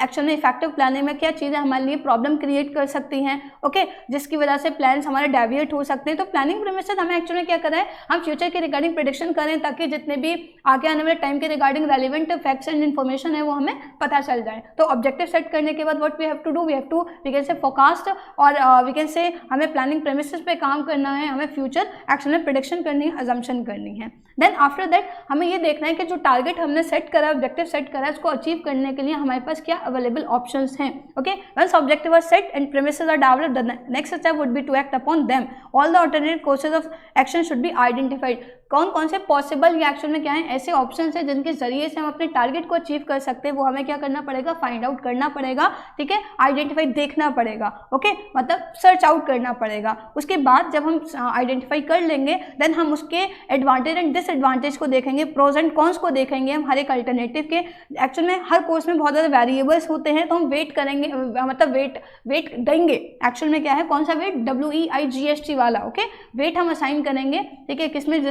एक्चुअल में इफेक्टिव प्लानिंग में क्या चीज़ें हमारे लिए प्रॉब्लम क्रिएट कर सकती हैं, ओके, जिसकी वजह से प्लान्स हमारे डेविएट हो सकते हैं। तो प्लानिंग प्रीमिसेस हमें एक्चुअली में क्या कर रहे हैं, हम फ्यूचर के रिगार्डिंग प्रेडिक्शन करें ताकि जितने भी आगे आने वाले टाइम के regarding relevant facts and information है वो हमें पता चल जाए। तो ऑब्जेक्टिव सेट करने के बाद what we have to do, we have to we can say forecast और वी कैन से हमें प्लानिंग प्रेमिसेस पे काम करना है, हमें फ्यूचर एक्शन में प्रेडिक्शन करनी है, अजम्पशन करनी है। देन आफ्टर दैट हमें ये देखना है कि जो टारगेट हमने सेट करा है, ऑब्जेक्टिव सेट करा है, उसको अचीव करने के लिए हमारे पास क्या अवेलेबल ऑप्शंस हैं। Okay, once objective are set and premises are developed, the next step would be to act upon them. All the alternate courses of action should be identified. कौन कौन से पॉसिबल या एक्शन में क्या है ऐसे options हैं जिनके जरिए से हम अपने टारगेट को अचीव कर सकते हैं, वो हमें क्या करना पड़ेगा, फाइंड आउट करना पड़ेगा। ठीक है, आइडेंटिफाई देखना पड़ेगा। ओके, मतलब सर्च आउट करना पड़ेगा। उसके बाद जब हम आइडेंटिफाई कर लेंगे देन हम उसके एडवांटेज एंड डिसएडवांटेज को देखेंगे, प्रोज एंड कॉन्स को देखेंगे हम हर एक अल्टरनेटिव के। एक्चुअल में हर कोर्स में बहुत ज़्यादा वेरिएबल्स होते हैं, तो हम वेट करेंगे, मतलब वेट देंगे। एक्चुअल में क्या है, कौन सा वेट, WEIGHT वाला। ओके, वेट हम असाइन करेंगे। ठीक है, किसमें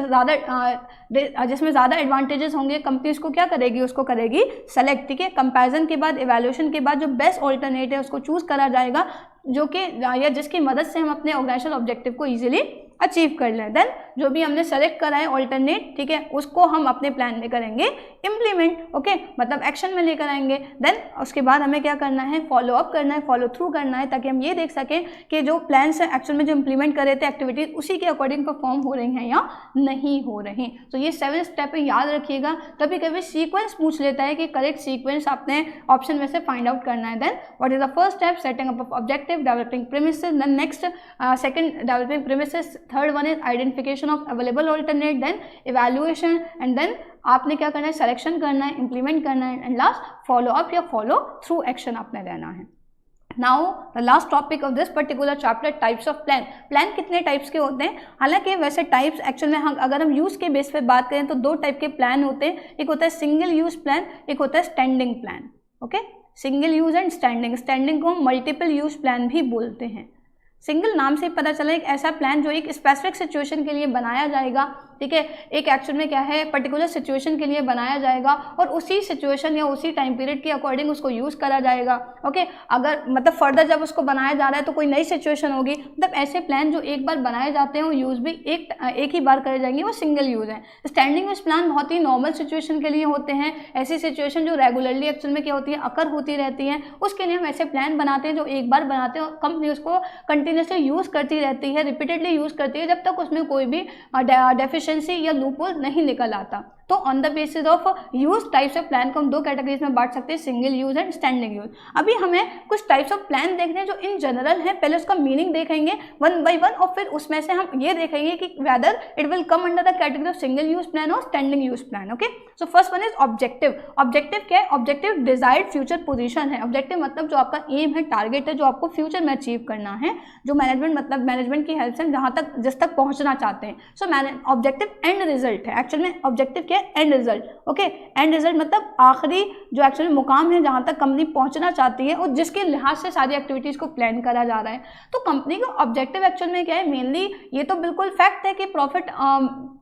जिसमें ज़्यादा एडवांटेजेस होंगे कंपनी उसको क्या करेगी, उसको करेगी सेलेक्ट। ठीक है, कंपैरिजन के बाद, इवैल्यूएशन के बाद जो बेस्ट ऑल्टरनेट है उसको चूज करा जाएगा, जो कि या जिसकी मदद से हम अपने ऑर्गेनाइजेशनल ऑब्जेक्टिव को इजीली अचीव कर लें। देन जो भी हमने सेलेक्ट करा है ऑल्टरनेट, ठीक है, उसको हम अपने प्लान में करेंगे इम्प्लीमेंट। ओके, मतलब एक्शन में लेकर आएंगे। देन उसके बाद हमें क्या करना है, फॉलो अप करना है, फॉलो थ्रू करना है, ताकि हम ये देख सकें कि जो प्लान से एक्चुअल में जो इम्प्लीमेंट कर रहे थे एक्टिविटीज उसी के अकॉर्डिंग परफॉर्म हो रही हैं या नहीं हो रही। तो ये 7 स्टेप याद रखिएगा। कभी कभी सीक्वेंस पूछ लेता है कि करेक्ट सीक्वेंस आपने ऑप्शन में से फाइंड आउट करना है। Then what is the first step, setting up objective, developing premises. Then next second developing premises, third one is identification of available alternate, then evaluation and then आपने क्या करना है, selection करना है, इंप्लीमेंट करना है एंड लास्ट फॉलो अप या follow through action आपने लेना है। Now the last topic of this particular chapter, types of plan. Plan कितने टाइप्स के होते हैं, हालांकि वैसे टाइप्स एक्चुअल में अगर हम यूज़ के बेस पे बात करें तो 2 टाइप के प्लान होते हैं। एक होता है सिंगल यूज़ प्लान, एक होता है standing plan. Okay, single use and standing. Standing को हम मल्टीपल यूज़ प्लान भी बोलते हैं। सिंगल नाम से पता चला एक ऐसा प्लान जो एक स्पेसिफिक सिचुएशन के लिए बनाया जाएगा। ठीक है, एक एक्चुअल में क्या है, पर्टिकुलर सिचुएशन के लिए बनाया जाएगा और उसी सिचुएशन या उसी टाइम पीरियड के अकॉर्डिंग उसको यूज़ करा जाएगा। ओके, अगर मतलब फर्दर जब उसको बनाया जा रहा है तो कोई नई सिचुएशन होगी, मतलब ऐसे प्लान जो एक बार बनाए जाते हैं वो यूज़ भी एक ही बार करे जाएंगे, वो सिंगल यूज़ है। स्टैंडिंग यूज़ प्लान बहुत ही नॉर्मल सिचुएशन के लिए होते हैं, ऐसी सिचुएशन जो रेगुलरली एक्चुअल में क्या होती है, अकर होती रहती हैं, उसके लिए हम ऐसे प्लान बनाते हैं जो एक बार बनाते हैं और कंपनी उसको कंटिन्यूसली यूज़ करती रहती है, रिपीटेडली यूज़ करती है जब तक उसमें कोई भी डेफिशिएंसी या लूपहोल नहीं निकल आता। तो on the basis of use types of plan को हम 2 कैटेगरीज में बांट सकते हैं, single use and standing use. अभी हमें कुछ टाइप्स ऑफ प्लान देखने हैं जो इन जनरल हैं, पहले उसका मीनिंग देखेंगे 1 बाय 1 और फिर उसमें से हम ये देखेंगे कि whether it will come under the category of single use plan और standing use plan. Okay, so first one is objective. Objective क्या है, ऑब्जेक्टिव डिजायर्ड फ्यूचर पोजीशन है। ऑब्जेक्टिव मतलब जो आपका एम है, टारगेट है, जो आपको फ्यूचर में अचीव करना है, जो मैनेजमेंट मतलब मैनेजमेंट की हेल्प से जहाँ तक जिस तक पहुँचना चाहते हैं। सो ऑब्जेक्टिव एंड रिजल्ट है। एक्चुअल में ऑब्जेक्टिव क्या है, and result. Okay, and result मतलब आखिरी जो एक्चुअली मुकाम है जहां तक कंपनी पहुंचना चाहती है और जिसके लिहाज से सारी एक्टिविटीज को प्लान करा जा रहा है। तो कंपनी का ऑब्जेक्टिव एक्चुअल में क्या है, मेनली ये तो बिल्कुल फैक्ट है कि प्रॉफिट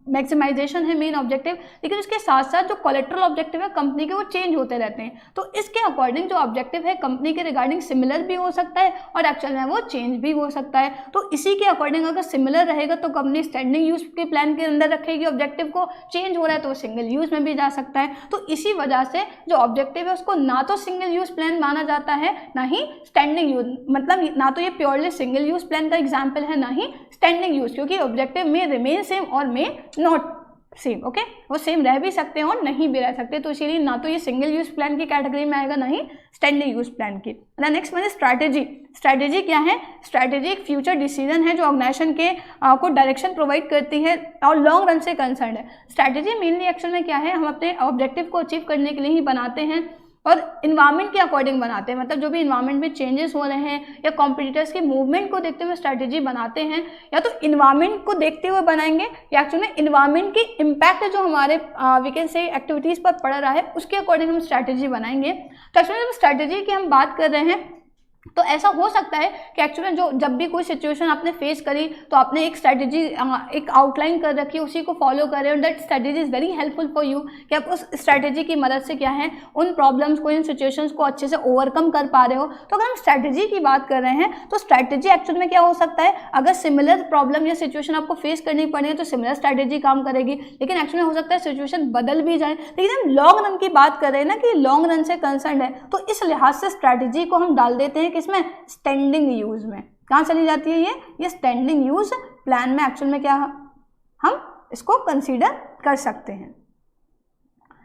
मैक्सिमाइजेशन है मेन ऑब्जेक्टिव, लेकिन उसके साथ साथ जो कोलेट्रल ऑब्जेक्टिव है कंपनी के वो चेंज होते रहते हैं। तो इसके अकॉर्डिंग जो ऑब्जेक्टिव है कंपनी के रिगार्डिंग सिमिलर भी हो सकता है और एक्चुअल में वो चेंज भी हो सकता है। तो इसी के अकॉर्डिंग अगर सिमिलर रहेगा तो कंपनी स्टैंडिंग यूज के प्लान के अंदर रखेगी ऑब्जेक्टिव को, चेंज हो रहा है तो सिंगल यूज में भी जा सकता है। तो इसी वजह से जो ऑब्जेक्टिव है उसको ना तो सिंगल यूज प्लान माना जाता है ना ही स्टैंडिंग यूज, मतलब ना तो ये प्योरली सिंगल यूज प्लान का एग्जाम्पल है ना ही स्टैंडिंग यूज, क्योंकि ऑब्जेक्टिव में रिमेन सेम और में नॉट सेम। ओके, वो सेम रह भी सकते हैं और नहीं भी रह सकते, तो इसीलिए ना तो ये सिंगल यूज प्लान की कैटेगरी में आएगा ना ही स्टैंडिंग यूज प्लान की। Next one strategy. स्ट्रैटेजी क्या है, स्ट्रैटेजी एक फ्यूचर डिसीजन है जो ऑर्गेनाइजेशन के को डायरेक्शन प्रोवाइड करती है और लॉन्ग रन से कंसर्न है। स्ट्रैटेजी मेनली एक्चुअल में क्या है, हम अपने ऑब्जेक्टिव को अचीव करने के लिए ही बनाते हैं और इन्वायरमेंट के अकॉर्डिंग बनाते हैं, मतलब जो भी इन्वायरमेंट में चेंजेस हो रहे हैं या कॉम्पिटिटर्स की मूवमेंट को देखते हुए स्ट्रैटेजी बनाते हैं, या तो इन्वायरमेंट को देखते हुए बनाएंगे या एक्चुअली इन्वायरमेंट की इम्पैक्ट जो हमारे वी कैन से एक्टिविटीज़ पर पड़ रहा है उसके अकॉर्डिंग हम स्ट्रैटेजी बनाएंगे। तो एक्चुअली जब स्ट्रैटेजी की हम बात कर रहे हैं तो ऐसा हो सकता है कि एक्चुअली जो जब भी कोई सिचुएशन आपने फेस करी तो आपने एक स्ट्रैटेजी एक आउटलाइन कर रखी है, उसी को फॉलो करें और that strategy is very helpful for you कि आप उस स्ट्रैटेजी की मदद से क्या है उन प्रॉब्लम्स को, इन सिचुएशंस को अच्छे से ओवरकम कर पा रहे हो। तो अगर हम स्ट्रैटेजी की बात कर रहे हैं तो स्ट्रैटेजी एक्चुअल में क्या हो सकता है, अगर सिमिलर प्रॉब्लम या सिचुएशन आपको फेस करनी पड़े तो सिमिलर स्ट्रैटेजी काम करेगी, लेकिन एक्चुअली हो सकता है सिचुएशन बदल भी जाए। लेकिन हम लॉन्ग रन की बात कर रहे हैं ना कि लॉन्ग रन से कंसर्न है, तो इस लिहाज से स्ट्रैटेजी को हम डाल देते हैं किसमें, स्टैंडिंग यूज में। कहाँ चली जाती है ये स्टैंडिंग यूज प्लान में एक्चुअल में क्या हम इसको कंसीडर कर सकते हैं।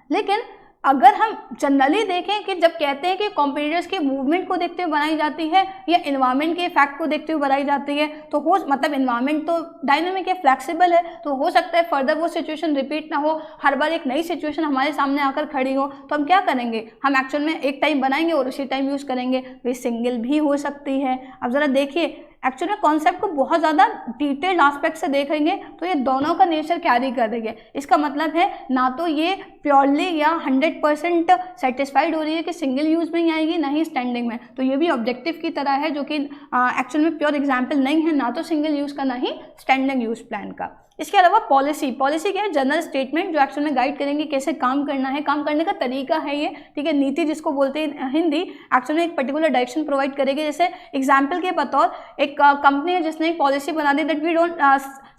लेकिन अगर हम जनरली देखें कि जब कहते हैं कि कॉम्पिटिटर्स के मूवमेंट को देखते हुए बनाई जाती है या इन्वायरमेंट के इफेक्ट को देखते हुए बनाई जाती है, तो हो मतलब इन्वायरमेंट तो डायनामिक है, फ्लेक्सिबल है, तो हो सकता है फर्दर वो सिचुएशन रिपीट ना हो, हर बार एक नई सिचुएशन हमारे सामने आकर खड़ी हो, तो हम क्या करेंगे, हम एक्चुअल में एक टाइम बनाएंगे और उसी टाइम यूज़ करेंगे। तो ये सिंगल भी हो सकती है। अब ज़रा देखिए एक्चुअली कॉन्सेप्ट को बहुत ज़्यादा डिटेल्ड एस्पेक्ट से देखेंगे तो ये दोनों का नेचर कैरी कर रही है। इसका मतलब है ना तो ये प्योरली या 100% सेटिस्फाइड हो रही है कि सिंगल यूज़ में ही आएगी, ना ही स्टैंडिंग में, तो ये भी ऑब्जेक्टिव की तरह है जो कि एक्चुअल में प्योर एग्जाम्पल नहीं है, ना तो सिंगल यूज़ का ना ही स्टैंडिंग यूज़ प्लान का। इसके अलावा पॉलिसी क्या है, जनरल स्टेटमेंट जो एक्चुअल में गाइड करेंगे कैसे काम करना है, काम करने का तरीका है ये, ठीक है। नीति जिसको बोलते हैं हिंदी, एक्चुअल में एक पर्टिकुलर डायरेक्शन प्रोवाइड करेगी। जैसे एग्जाम्पल के बतौर एक कंपनी है जिसने एक पॉलिसी बना दी that we don't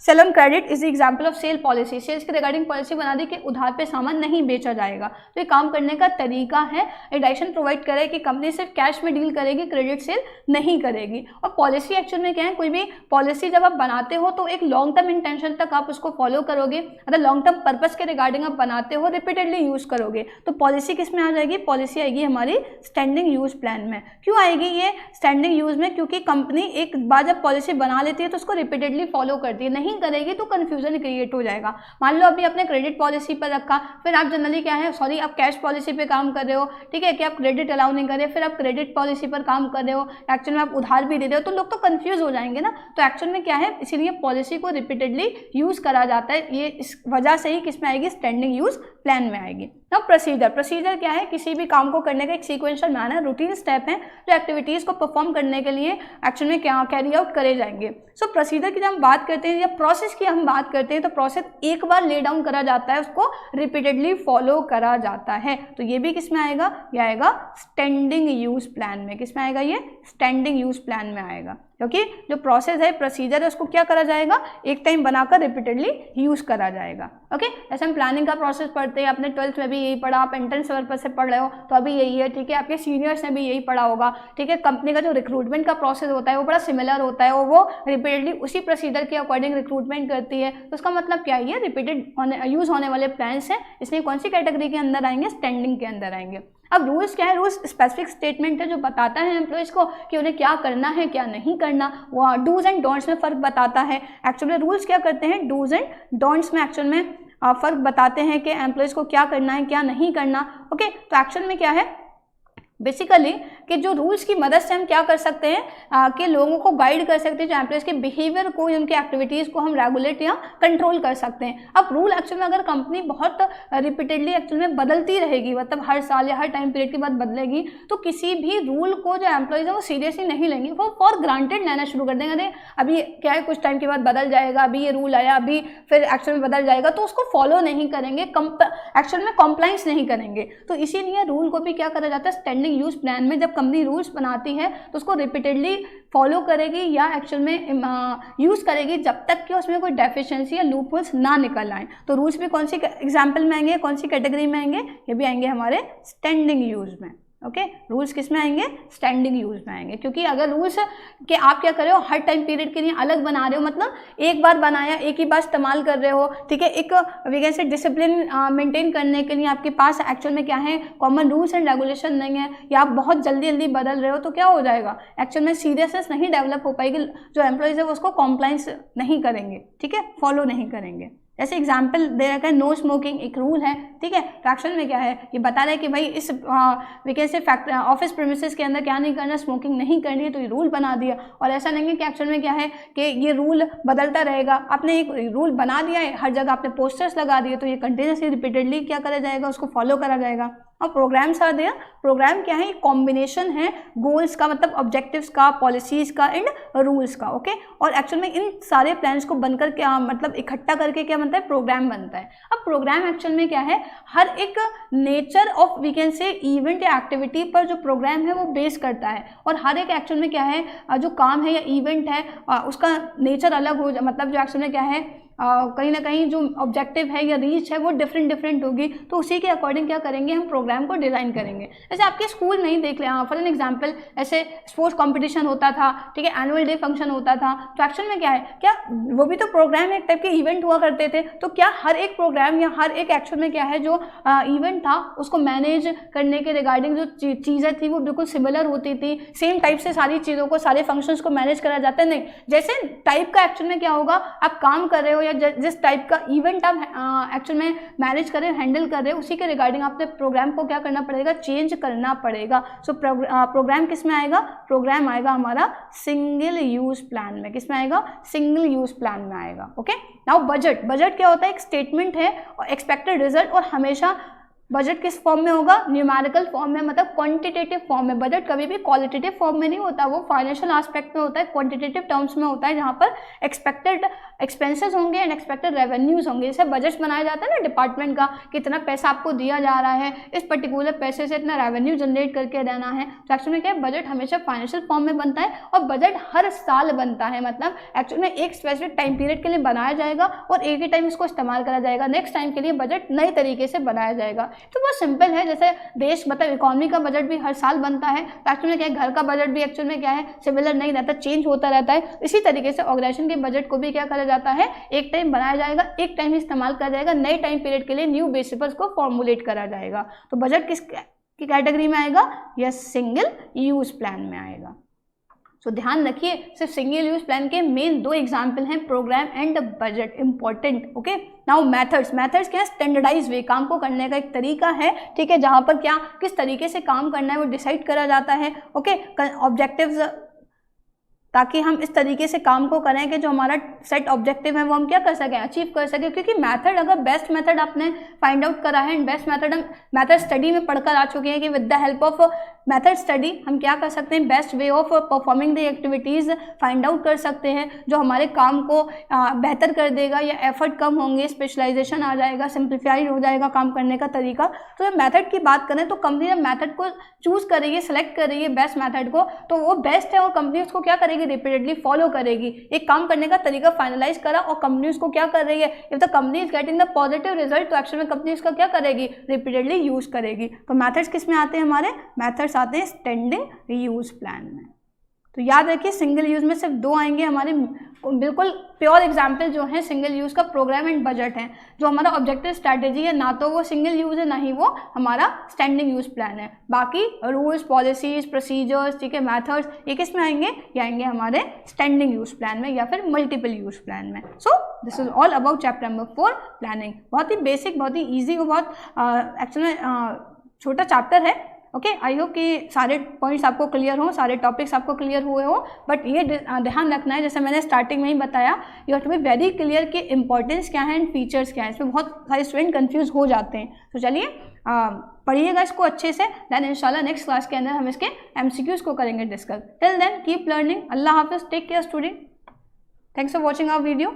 sell on credit is the example of sale policy. Sales के रिगार्डिंग पॉलिसी बना दी कि उधार पे सामान नहीं बेचा जाएगा। तो ये काम करने का तरीका है, एक डायरेक्शन प्रोवाइड करे कि कंपनी सिर्फ कैश में डील करेगी, क्रेडिट सेल नहीं करेगी। और पॉलिसी एक्चुअल में क्या है, कोई भी पॉलिसी जब आप बनाते हो तो एक लॉन्ग टर्म इंटेंशन तक आप उसको फॉलो करोगे, अगर लॉन्ग टर्म पर्पस के रिगार्डिंग आप बनाते हो, रिपीटेडली यूज करोगे, तो पॉलिसी किस में आ जाएगी, पॉलिसी आएगी हमारी स्टैंडिंग यूज प्लान में। क्यों आएगी ये स्टैंडिंग यूज में, क्योंकि कंपनी एक बार जब पॉलिसी बना लेती है तो उसको रिपीटेडली फॉलो करती है, नहीं करेगी तो कंफ्यूजन क्रिएट हो जाएगा। मान लो अभी आपने क्रेडिट पॉलिसी पर रखा, फिर आप जनरली क्या है आप कैश पॉलिसी पे काम कर रहे हो, ठीक है, कि आप क्रेडिट अलाउ नहीं कर रहे, फिर आप क्रेडिट पॉलिसी पर काम कर रहे हो, एक्चुअल में आप उधार भी दे रहे हो, तो लोग तो कंफ्यूज हो जाएंगे ना। तो एक्चुअल में क्या है, इसीलिए पॉलिसी को रिपीटेडली यूज करा जाता है, ये इस वजह से ही किस में आएगी, स्टैंडिंग यूज प्लान में आएगी। अब प्रोसीजर क्या है, किसी भी काम को करने का एक सीक्वेंशियल मैनर, रूटीन स्टेप है जो एक्टिविटीज़ को परफॉर्म करने के लिए एक्चुअल में क्या कैरी आउट करे जाएंगे। सो प्रोसीजर की जब हम बात करते हैं या प्रोसेस की हम बात करते हैं तो प्रोसेस एक बार ले डाउन करा जाता है, उसको रिपीटेडली फॉलो करा जाता है। तो ये भी किस में आएगा, ये आएगा स्टैंडिंग यूज प्लान में। किस में आएगा, ये स्टैंडिंग यूज प्लान में आएगा, क्योंकि जो प्रोसेस है, प्रोसीजर है, उसको क्या करा जाएगा, एक टाइम बनाकर रिपीटेडली यूज करा जाएगा। ओके, जैसे हम प्लानिंग का प्रोसेस पढ़ते हैं, आपने 12th में भी यही पढ़ा, आप एंट्रेंस लेवल पर से पढ़ रहे हो तो अभी यही है, ठीक है, आपके सीनियर्स ने भी यही पढ़ा होगा, ठीक है। कंपनी का जो रिक्रूटमेंट का प्रोसेस होता है वो बड़ा सिमिलर होता है, वो रिपीटेडली उसी प्रोसीजर के अकॉर्डिंग रिक्रूटमेंट करती है। तो उसका मतलब क्या है, रिपीटेड यूज होने वाले प्लान्स हैं, इसलिए कौन सी कैटेगरी के अंदर आएंगे, स्टैंडिंग के अंदर आएंगे। अब रूल्स क्या है, रूल्स स्पेसिफिक स्टेटमेंट है जो बताता है एम्प्लॉयज़ को कि उन्हें क्या करना है क्या नहीं करना, वो डूज एंड डोंट्स में फ़र्क बताता है। एक्चुअली रूल्स क्या करते हैं, डूज एंड डोंट्स में एक्चुअल में फ़र्क बताते हैं कि एम्प्लॉयज़ को क्या करना है क्या नहीं करना। ओके, तो एक्चुअल में क्या है बेसिकली कि जो रूल्स की मदद से हम क्या कर सकते हैं कि लोगों को गाइड कर सकते हैं, जो एम्प्लॉयज़ के बिहेवियर को, उनके एक्टिविटीज़ को हम रेगुलेट या कंट्रोल कर सकते हैं। अब रूल एक्चुअल में अगर कंपनी बहुत रिपीटेडली एक्चुअल में बदलती रहेगी, मतलब हर साल या हर टाइम पीरियड के बाद बदलेगी, तो किसी भी रूल को जो एम्प्लॉयज़ है वो सीरियसली नहीं लेंगे, वो फॉर ग्रांटेड लेना शुरू कर देंगे। अरे अभी क्या है, कुछ टाइम के बाद बदल जाएगा, अभी ये रूल आया, अभी फिर एक्चुअल में बदल जाएगा, तो उसको फॉलो नहीं करेंगे, एक्चुअल में कॉम्प्लाइंस नहीं करेंगे। तो इसीलिए रूल को भी क्या करा जाता है, स्टैंडिंग यूज प्लान में जब कंपनी रूल्स बनाती है तो उसको रिपीटेडली फॉलो करेगी या एक्चुअल में यूज करेगी जब तक कि उसमें कोई डेफिशिएंसी या लूप होल्स ना निकल आए। तो रूल्स भी कौन सी एग्जाम्पल में आएंगे, कौन सी कैटेगरी में आएंगे, ये भी आएंगे हमारे स्टैंडिंग यूज में। ओके, रूल्स किस में आएंगे, स्टैंडिंग यूज में आएंगे, क्योंकि अगर रूल्स के आप क्या कर रहे हो, हर टाइम पीरियड के लिए अलग बना रहे हो, मतलब एक बार बनाया एक ही बार इस्तेमाल कर रहे हो, ठीक है, एक we can say discipline maintain करने के लिए आपके पास एक्चुअल में क्या है, कॉमन रूल्स एंड रेगुलेशन नहीं है, या आप बहुत जल्दी जल्दी बदल रहे हो, तो क्या हो जाएगा, एक्चुअल में सीरियसनेस नहीं डेवलप हो पाएगी, जो एम्प्लॉयज़ है वो उसको कॉम्प्लाइंस नहीं करेंगे, ठीक है, फॉलो नहीं करेंगे। जैसे एग्जाम्पल दे रखा है, नो स्मोकिंग एक रूल है, ठीक है, तो एक्चुअल में क्या है, ये बता रहा है कि भाई इस वैकेंसी फैक्ट्री ऑफिस प्रीमिसेस के अंदर क्या नहीं करना, स्मोकिंग नहीं करनी है, तो ये रूल बना दिया। और ऐसा नहीं है कि एक्चुअल में क्या है कि ये रूल बदलता रहेगा, आपने एक रूल बना दिया है, हर जगह आपने पोस्टर्स लगा दिए, तो ये कंटिन्यूसली रिपीटेडली क्या करा जाएगा, उसको फॉलो करा जाएगा। और प्रोग्राम्स आर देयर। प्रोग्राम क्या है, एक कॉम्बिनेशन है गोल्स का, मतलब ऑब्जेक्टिव्स का, पॉलिसीज का एंड रूल्स का, ओके। और एक्चुअल में इन सारे प्लान्स को बनकर क्या, मतलब इकट्ठा करके क्या बनता है, प्रोग्राम बनता है। अब प्रोग्राम एक्चुअल में क्या है, हर एक nature of we can say event या एक्टिविटी पर जो प्रोग्राम है वो बेस करता है। और हर एक एक्चुअल में क्या है, जो काम है या इवेंट है उसका नेचर अलग हो, मतलब जो एक्चुअल में क्या है कहीं ना कहीं जो ऑब्जेक्टिव है या रीच है वो डिफरेंट होगी। तो उसी के अकॉर्डिंग क्या करेंगे, हम प्रोग्राम को डिज़ाइन करेंगे। जैसे आपके स्कूल में ही देख लें, फॉर एन एग्जांपल ऐसे स्पोर्ट्स कंपटीशन होता था, ठीक है, एनुअल डे फंक्शन होता था, तो एक्चुअल में क्या है, क्या वो भी तो प्रोग्राम एक टाइप के इवेंट हुआ करते थे। तो क्या हर एक प्रोग्राम या हर एक एक्चुअल में क्या है जो इवेंट था उसको मैनेज करने के रिगार्डिंग जो चीज़ें थी वो बिल्कुल सिमिलर होती थी, सेम टाइप से सारी चीज़ों को, सारे फंक्शंस को मैनेज करा जाता है? नहीं, जैसे टाइप का एक्चुअल में क्या होगा, आप काम कर रहे हो जिस टाइप का इवेंट आप एक्चुअल में मैनेज कर रहे हो, हैंडल कर रहे हो, उसी के रिगार्डिंग आपने प्रोग्राम को क्या करना पड़ेगा, चेंज करना पड़ेगा। सो प्रोग्राम किस में आएगा, प्रोग्राम आएगा हमारा सिंगल यूज प्लान में। किस में आएगा, सिंगल यूज प्लान में आएगा, ओके। नाउ बजट, बजट क्या होता है, एक स्टेटमेंट है और एक्सपेक्टेड रिजल्ट, और हमेशा बजट किस फॉर्म में होगा, न्यूमेरिकल फॉर्म में, मतलब क्वांटिटेटिव फॉर्म में। बजट कभी भी क्वालिटेटिव फॉर्म में नहीं होता, वो फाइनेंशियल एस्पेक्ट में होता है, क्वांटिटेटिव टर्म्स में होता है, जहाँ पर एक्सपेक्टेड एक्सपेंसेस होंगे एंड एक्सपेक्टेड रेवेन्यूज होंगे। जैसे बजट बनाया जाता है ना डिपार्टमेंट का, कितना पैसा आपको दिया जा रहा है, इस पर्टिकुलर पैसे से इतना रेवेन्यू जनरेट करके देना है। तो एक्चुअल में क्या है, बजट हमेशा फाइनेंशियल फॉर्म में बनता है, और बजट हर साल बनता है, मतलब एक्चुअल में एक स्पेसिफिक टाइम पीरियड के लिए बनाया जाएगा और एक ही टाइम इसको इस्तेमाल करा जाएगा। नेक्स्ट टाइम के लिए बजट नए तरीके से बनाया जाएगा। तो बहुत सिंपल है, जैसे देश मतलब इकोनॉमी का बजट भी हर साल बनता है, तो एक्चुअल में क्या है, घर का बजट भी एक्चुअल में क्या है, सिमिलर नहीं रहता, चेंज होता रहता है। इसी तरीके से ऑर्गेनाइजेशन के बजट को भी क्या करा जाता है, एक टाइम बनाया जाएगा, एक टाइम इस्तेमाल करा जाएगा, नए टाइम पीरियड के लिए न्यू बेसिस पर उसको फॉर्मुलेट करा जाएगा। तो बजट किस की कैटेगरी में आएगा, यह सिंगल यूज प्लान में आएगा। सो ध्यान रखिए, सिर्फ सिंगल यूज प्लान के मेन दो एग्जाम्पल हैं, programme and budget, important, okay. Now methods, methods क्या है, स्टैंडर्डाइज वे, काम को करने का एक तरीका है, ठीक है, जहां पर क्या किस तरीके से काम करना है वो डिसाइड करा जाता है, ओके। ऑब्जेक्टिव्स, ताकि हम इस तरीके से काम को करें कि जो हमारा सेट ऑब्जेक्टिव है वो हम क्या कर सकें, अचीव कर सकें। क्योंकि मेथड, अगर बेस्ट मेथड आपने फाइंड आउट करा है, एंड बेस्ट मेथड हम मेथड स्टडी में पढ़कर आ चुके हैं कि with the help of method study हम क्या कर सकते हैं, best way of performing the activities find out कर सकते हैं, जो हमारे काम को बेहतर कर देगा, या एफर्ट कम होंगे, स्पेशलाइजेशन आ जाएगा, सिंप्लीफाइड हो जाएगा काम करने का तरीका। तो जब मेथड की बात करें तो कंपनी जब मेथड को चूज़ कर रही है, सेलेक्ट कर रही है बेस्ट मेथड को, तो वो बेस्ट है और कंपनी उसको क्या करेगी, रिपीटेडली फॉलो करेगी। एक काम करने का तरीका फाइनलाइज करा और कंपनी उसको क्या कर रही है, if the company is getting the positive result, तो एक्चुअल में कंपनी उसका क्या करेगी, रिपीटेडली यूज करेगी। तो मेथड्स किस में आते हैं, हमारे मेथड्स आते हैं स्टैंडिंग यूज प्लान में। तो याद रखिए, सिंगल यूज में सिर्फ दो आएंगे हमारे, बिल्कुल प्योर एग्जाम्पल जो है सिंगल यूज का, प्रोग्राम एंड बजट है। जो हमारा ऑब्जेक्टिव स्ट्रैटेजी है, ना तो वो सिंगल यूज है, ना ही वो हमारा स्टैंडिंग यूज प्लान है। बाकी रूल्स, पॉलिसीज, प्रोसीजर्स, ठीक है, मेथड्स, ये किस में आएंगे, ये आएंगे हमारे स्टैंडिंग यूज प्लान में या फिर मल्टीपल यूज प्लान में। So this is all about chapter number 4 planning. बहुत ही बेसिक, बहुत ही ईजी और बहुत एक्चुअल में छोटा चैप्टर है, ओके। आई होप कि सारे पॉइंट्स आपको क्लियर हो, सारे टॉपिक्स आपको क्लियर हुए हो। बट ये ध्यान रखना है, जैसे मैंने स्टार्टिंग में ही बताया, you have to be very clear कि इंपॉर्टेंस क्या है एंड फीचर्स क्या है। इसमें बहुत सारे स्टूडेंट कंफ्यूज हो जाते हैं। तो चलिए पढ़िएगा इसको अच्छे से, देन इंशाल्लाह नेक्स्ट क्लास के अंदर हम इसके MCQs को करेंगे discuss. Till then keep learning. अल्लाह हाफिज़, take care student, thanks for watching our video.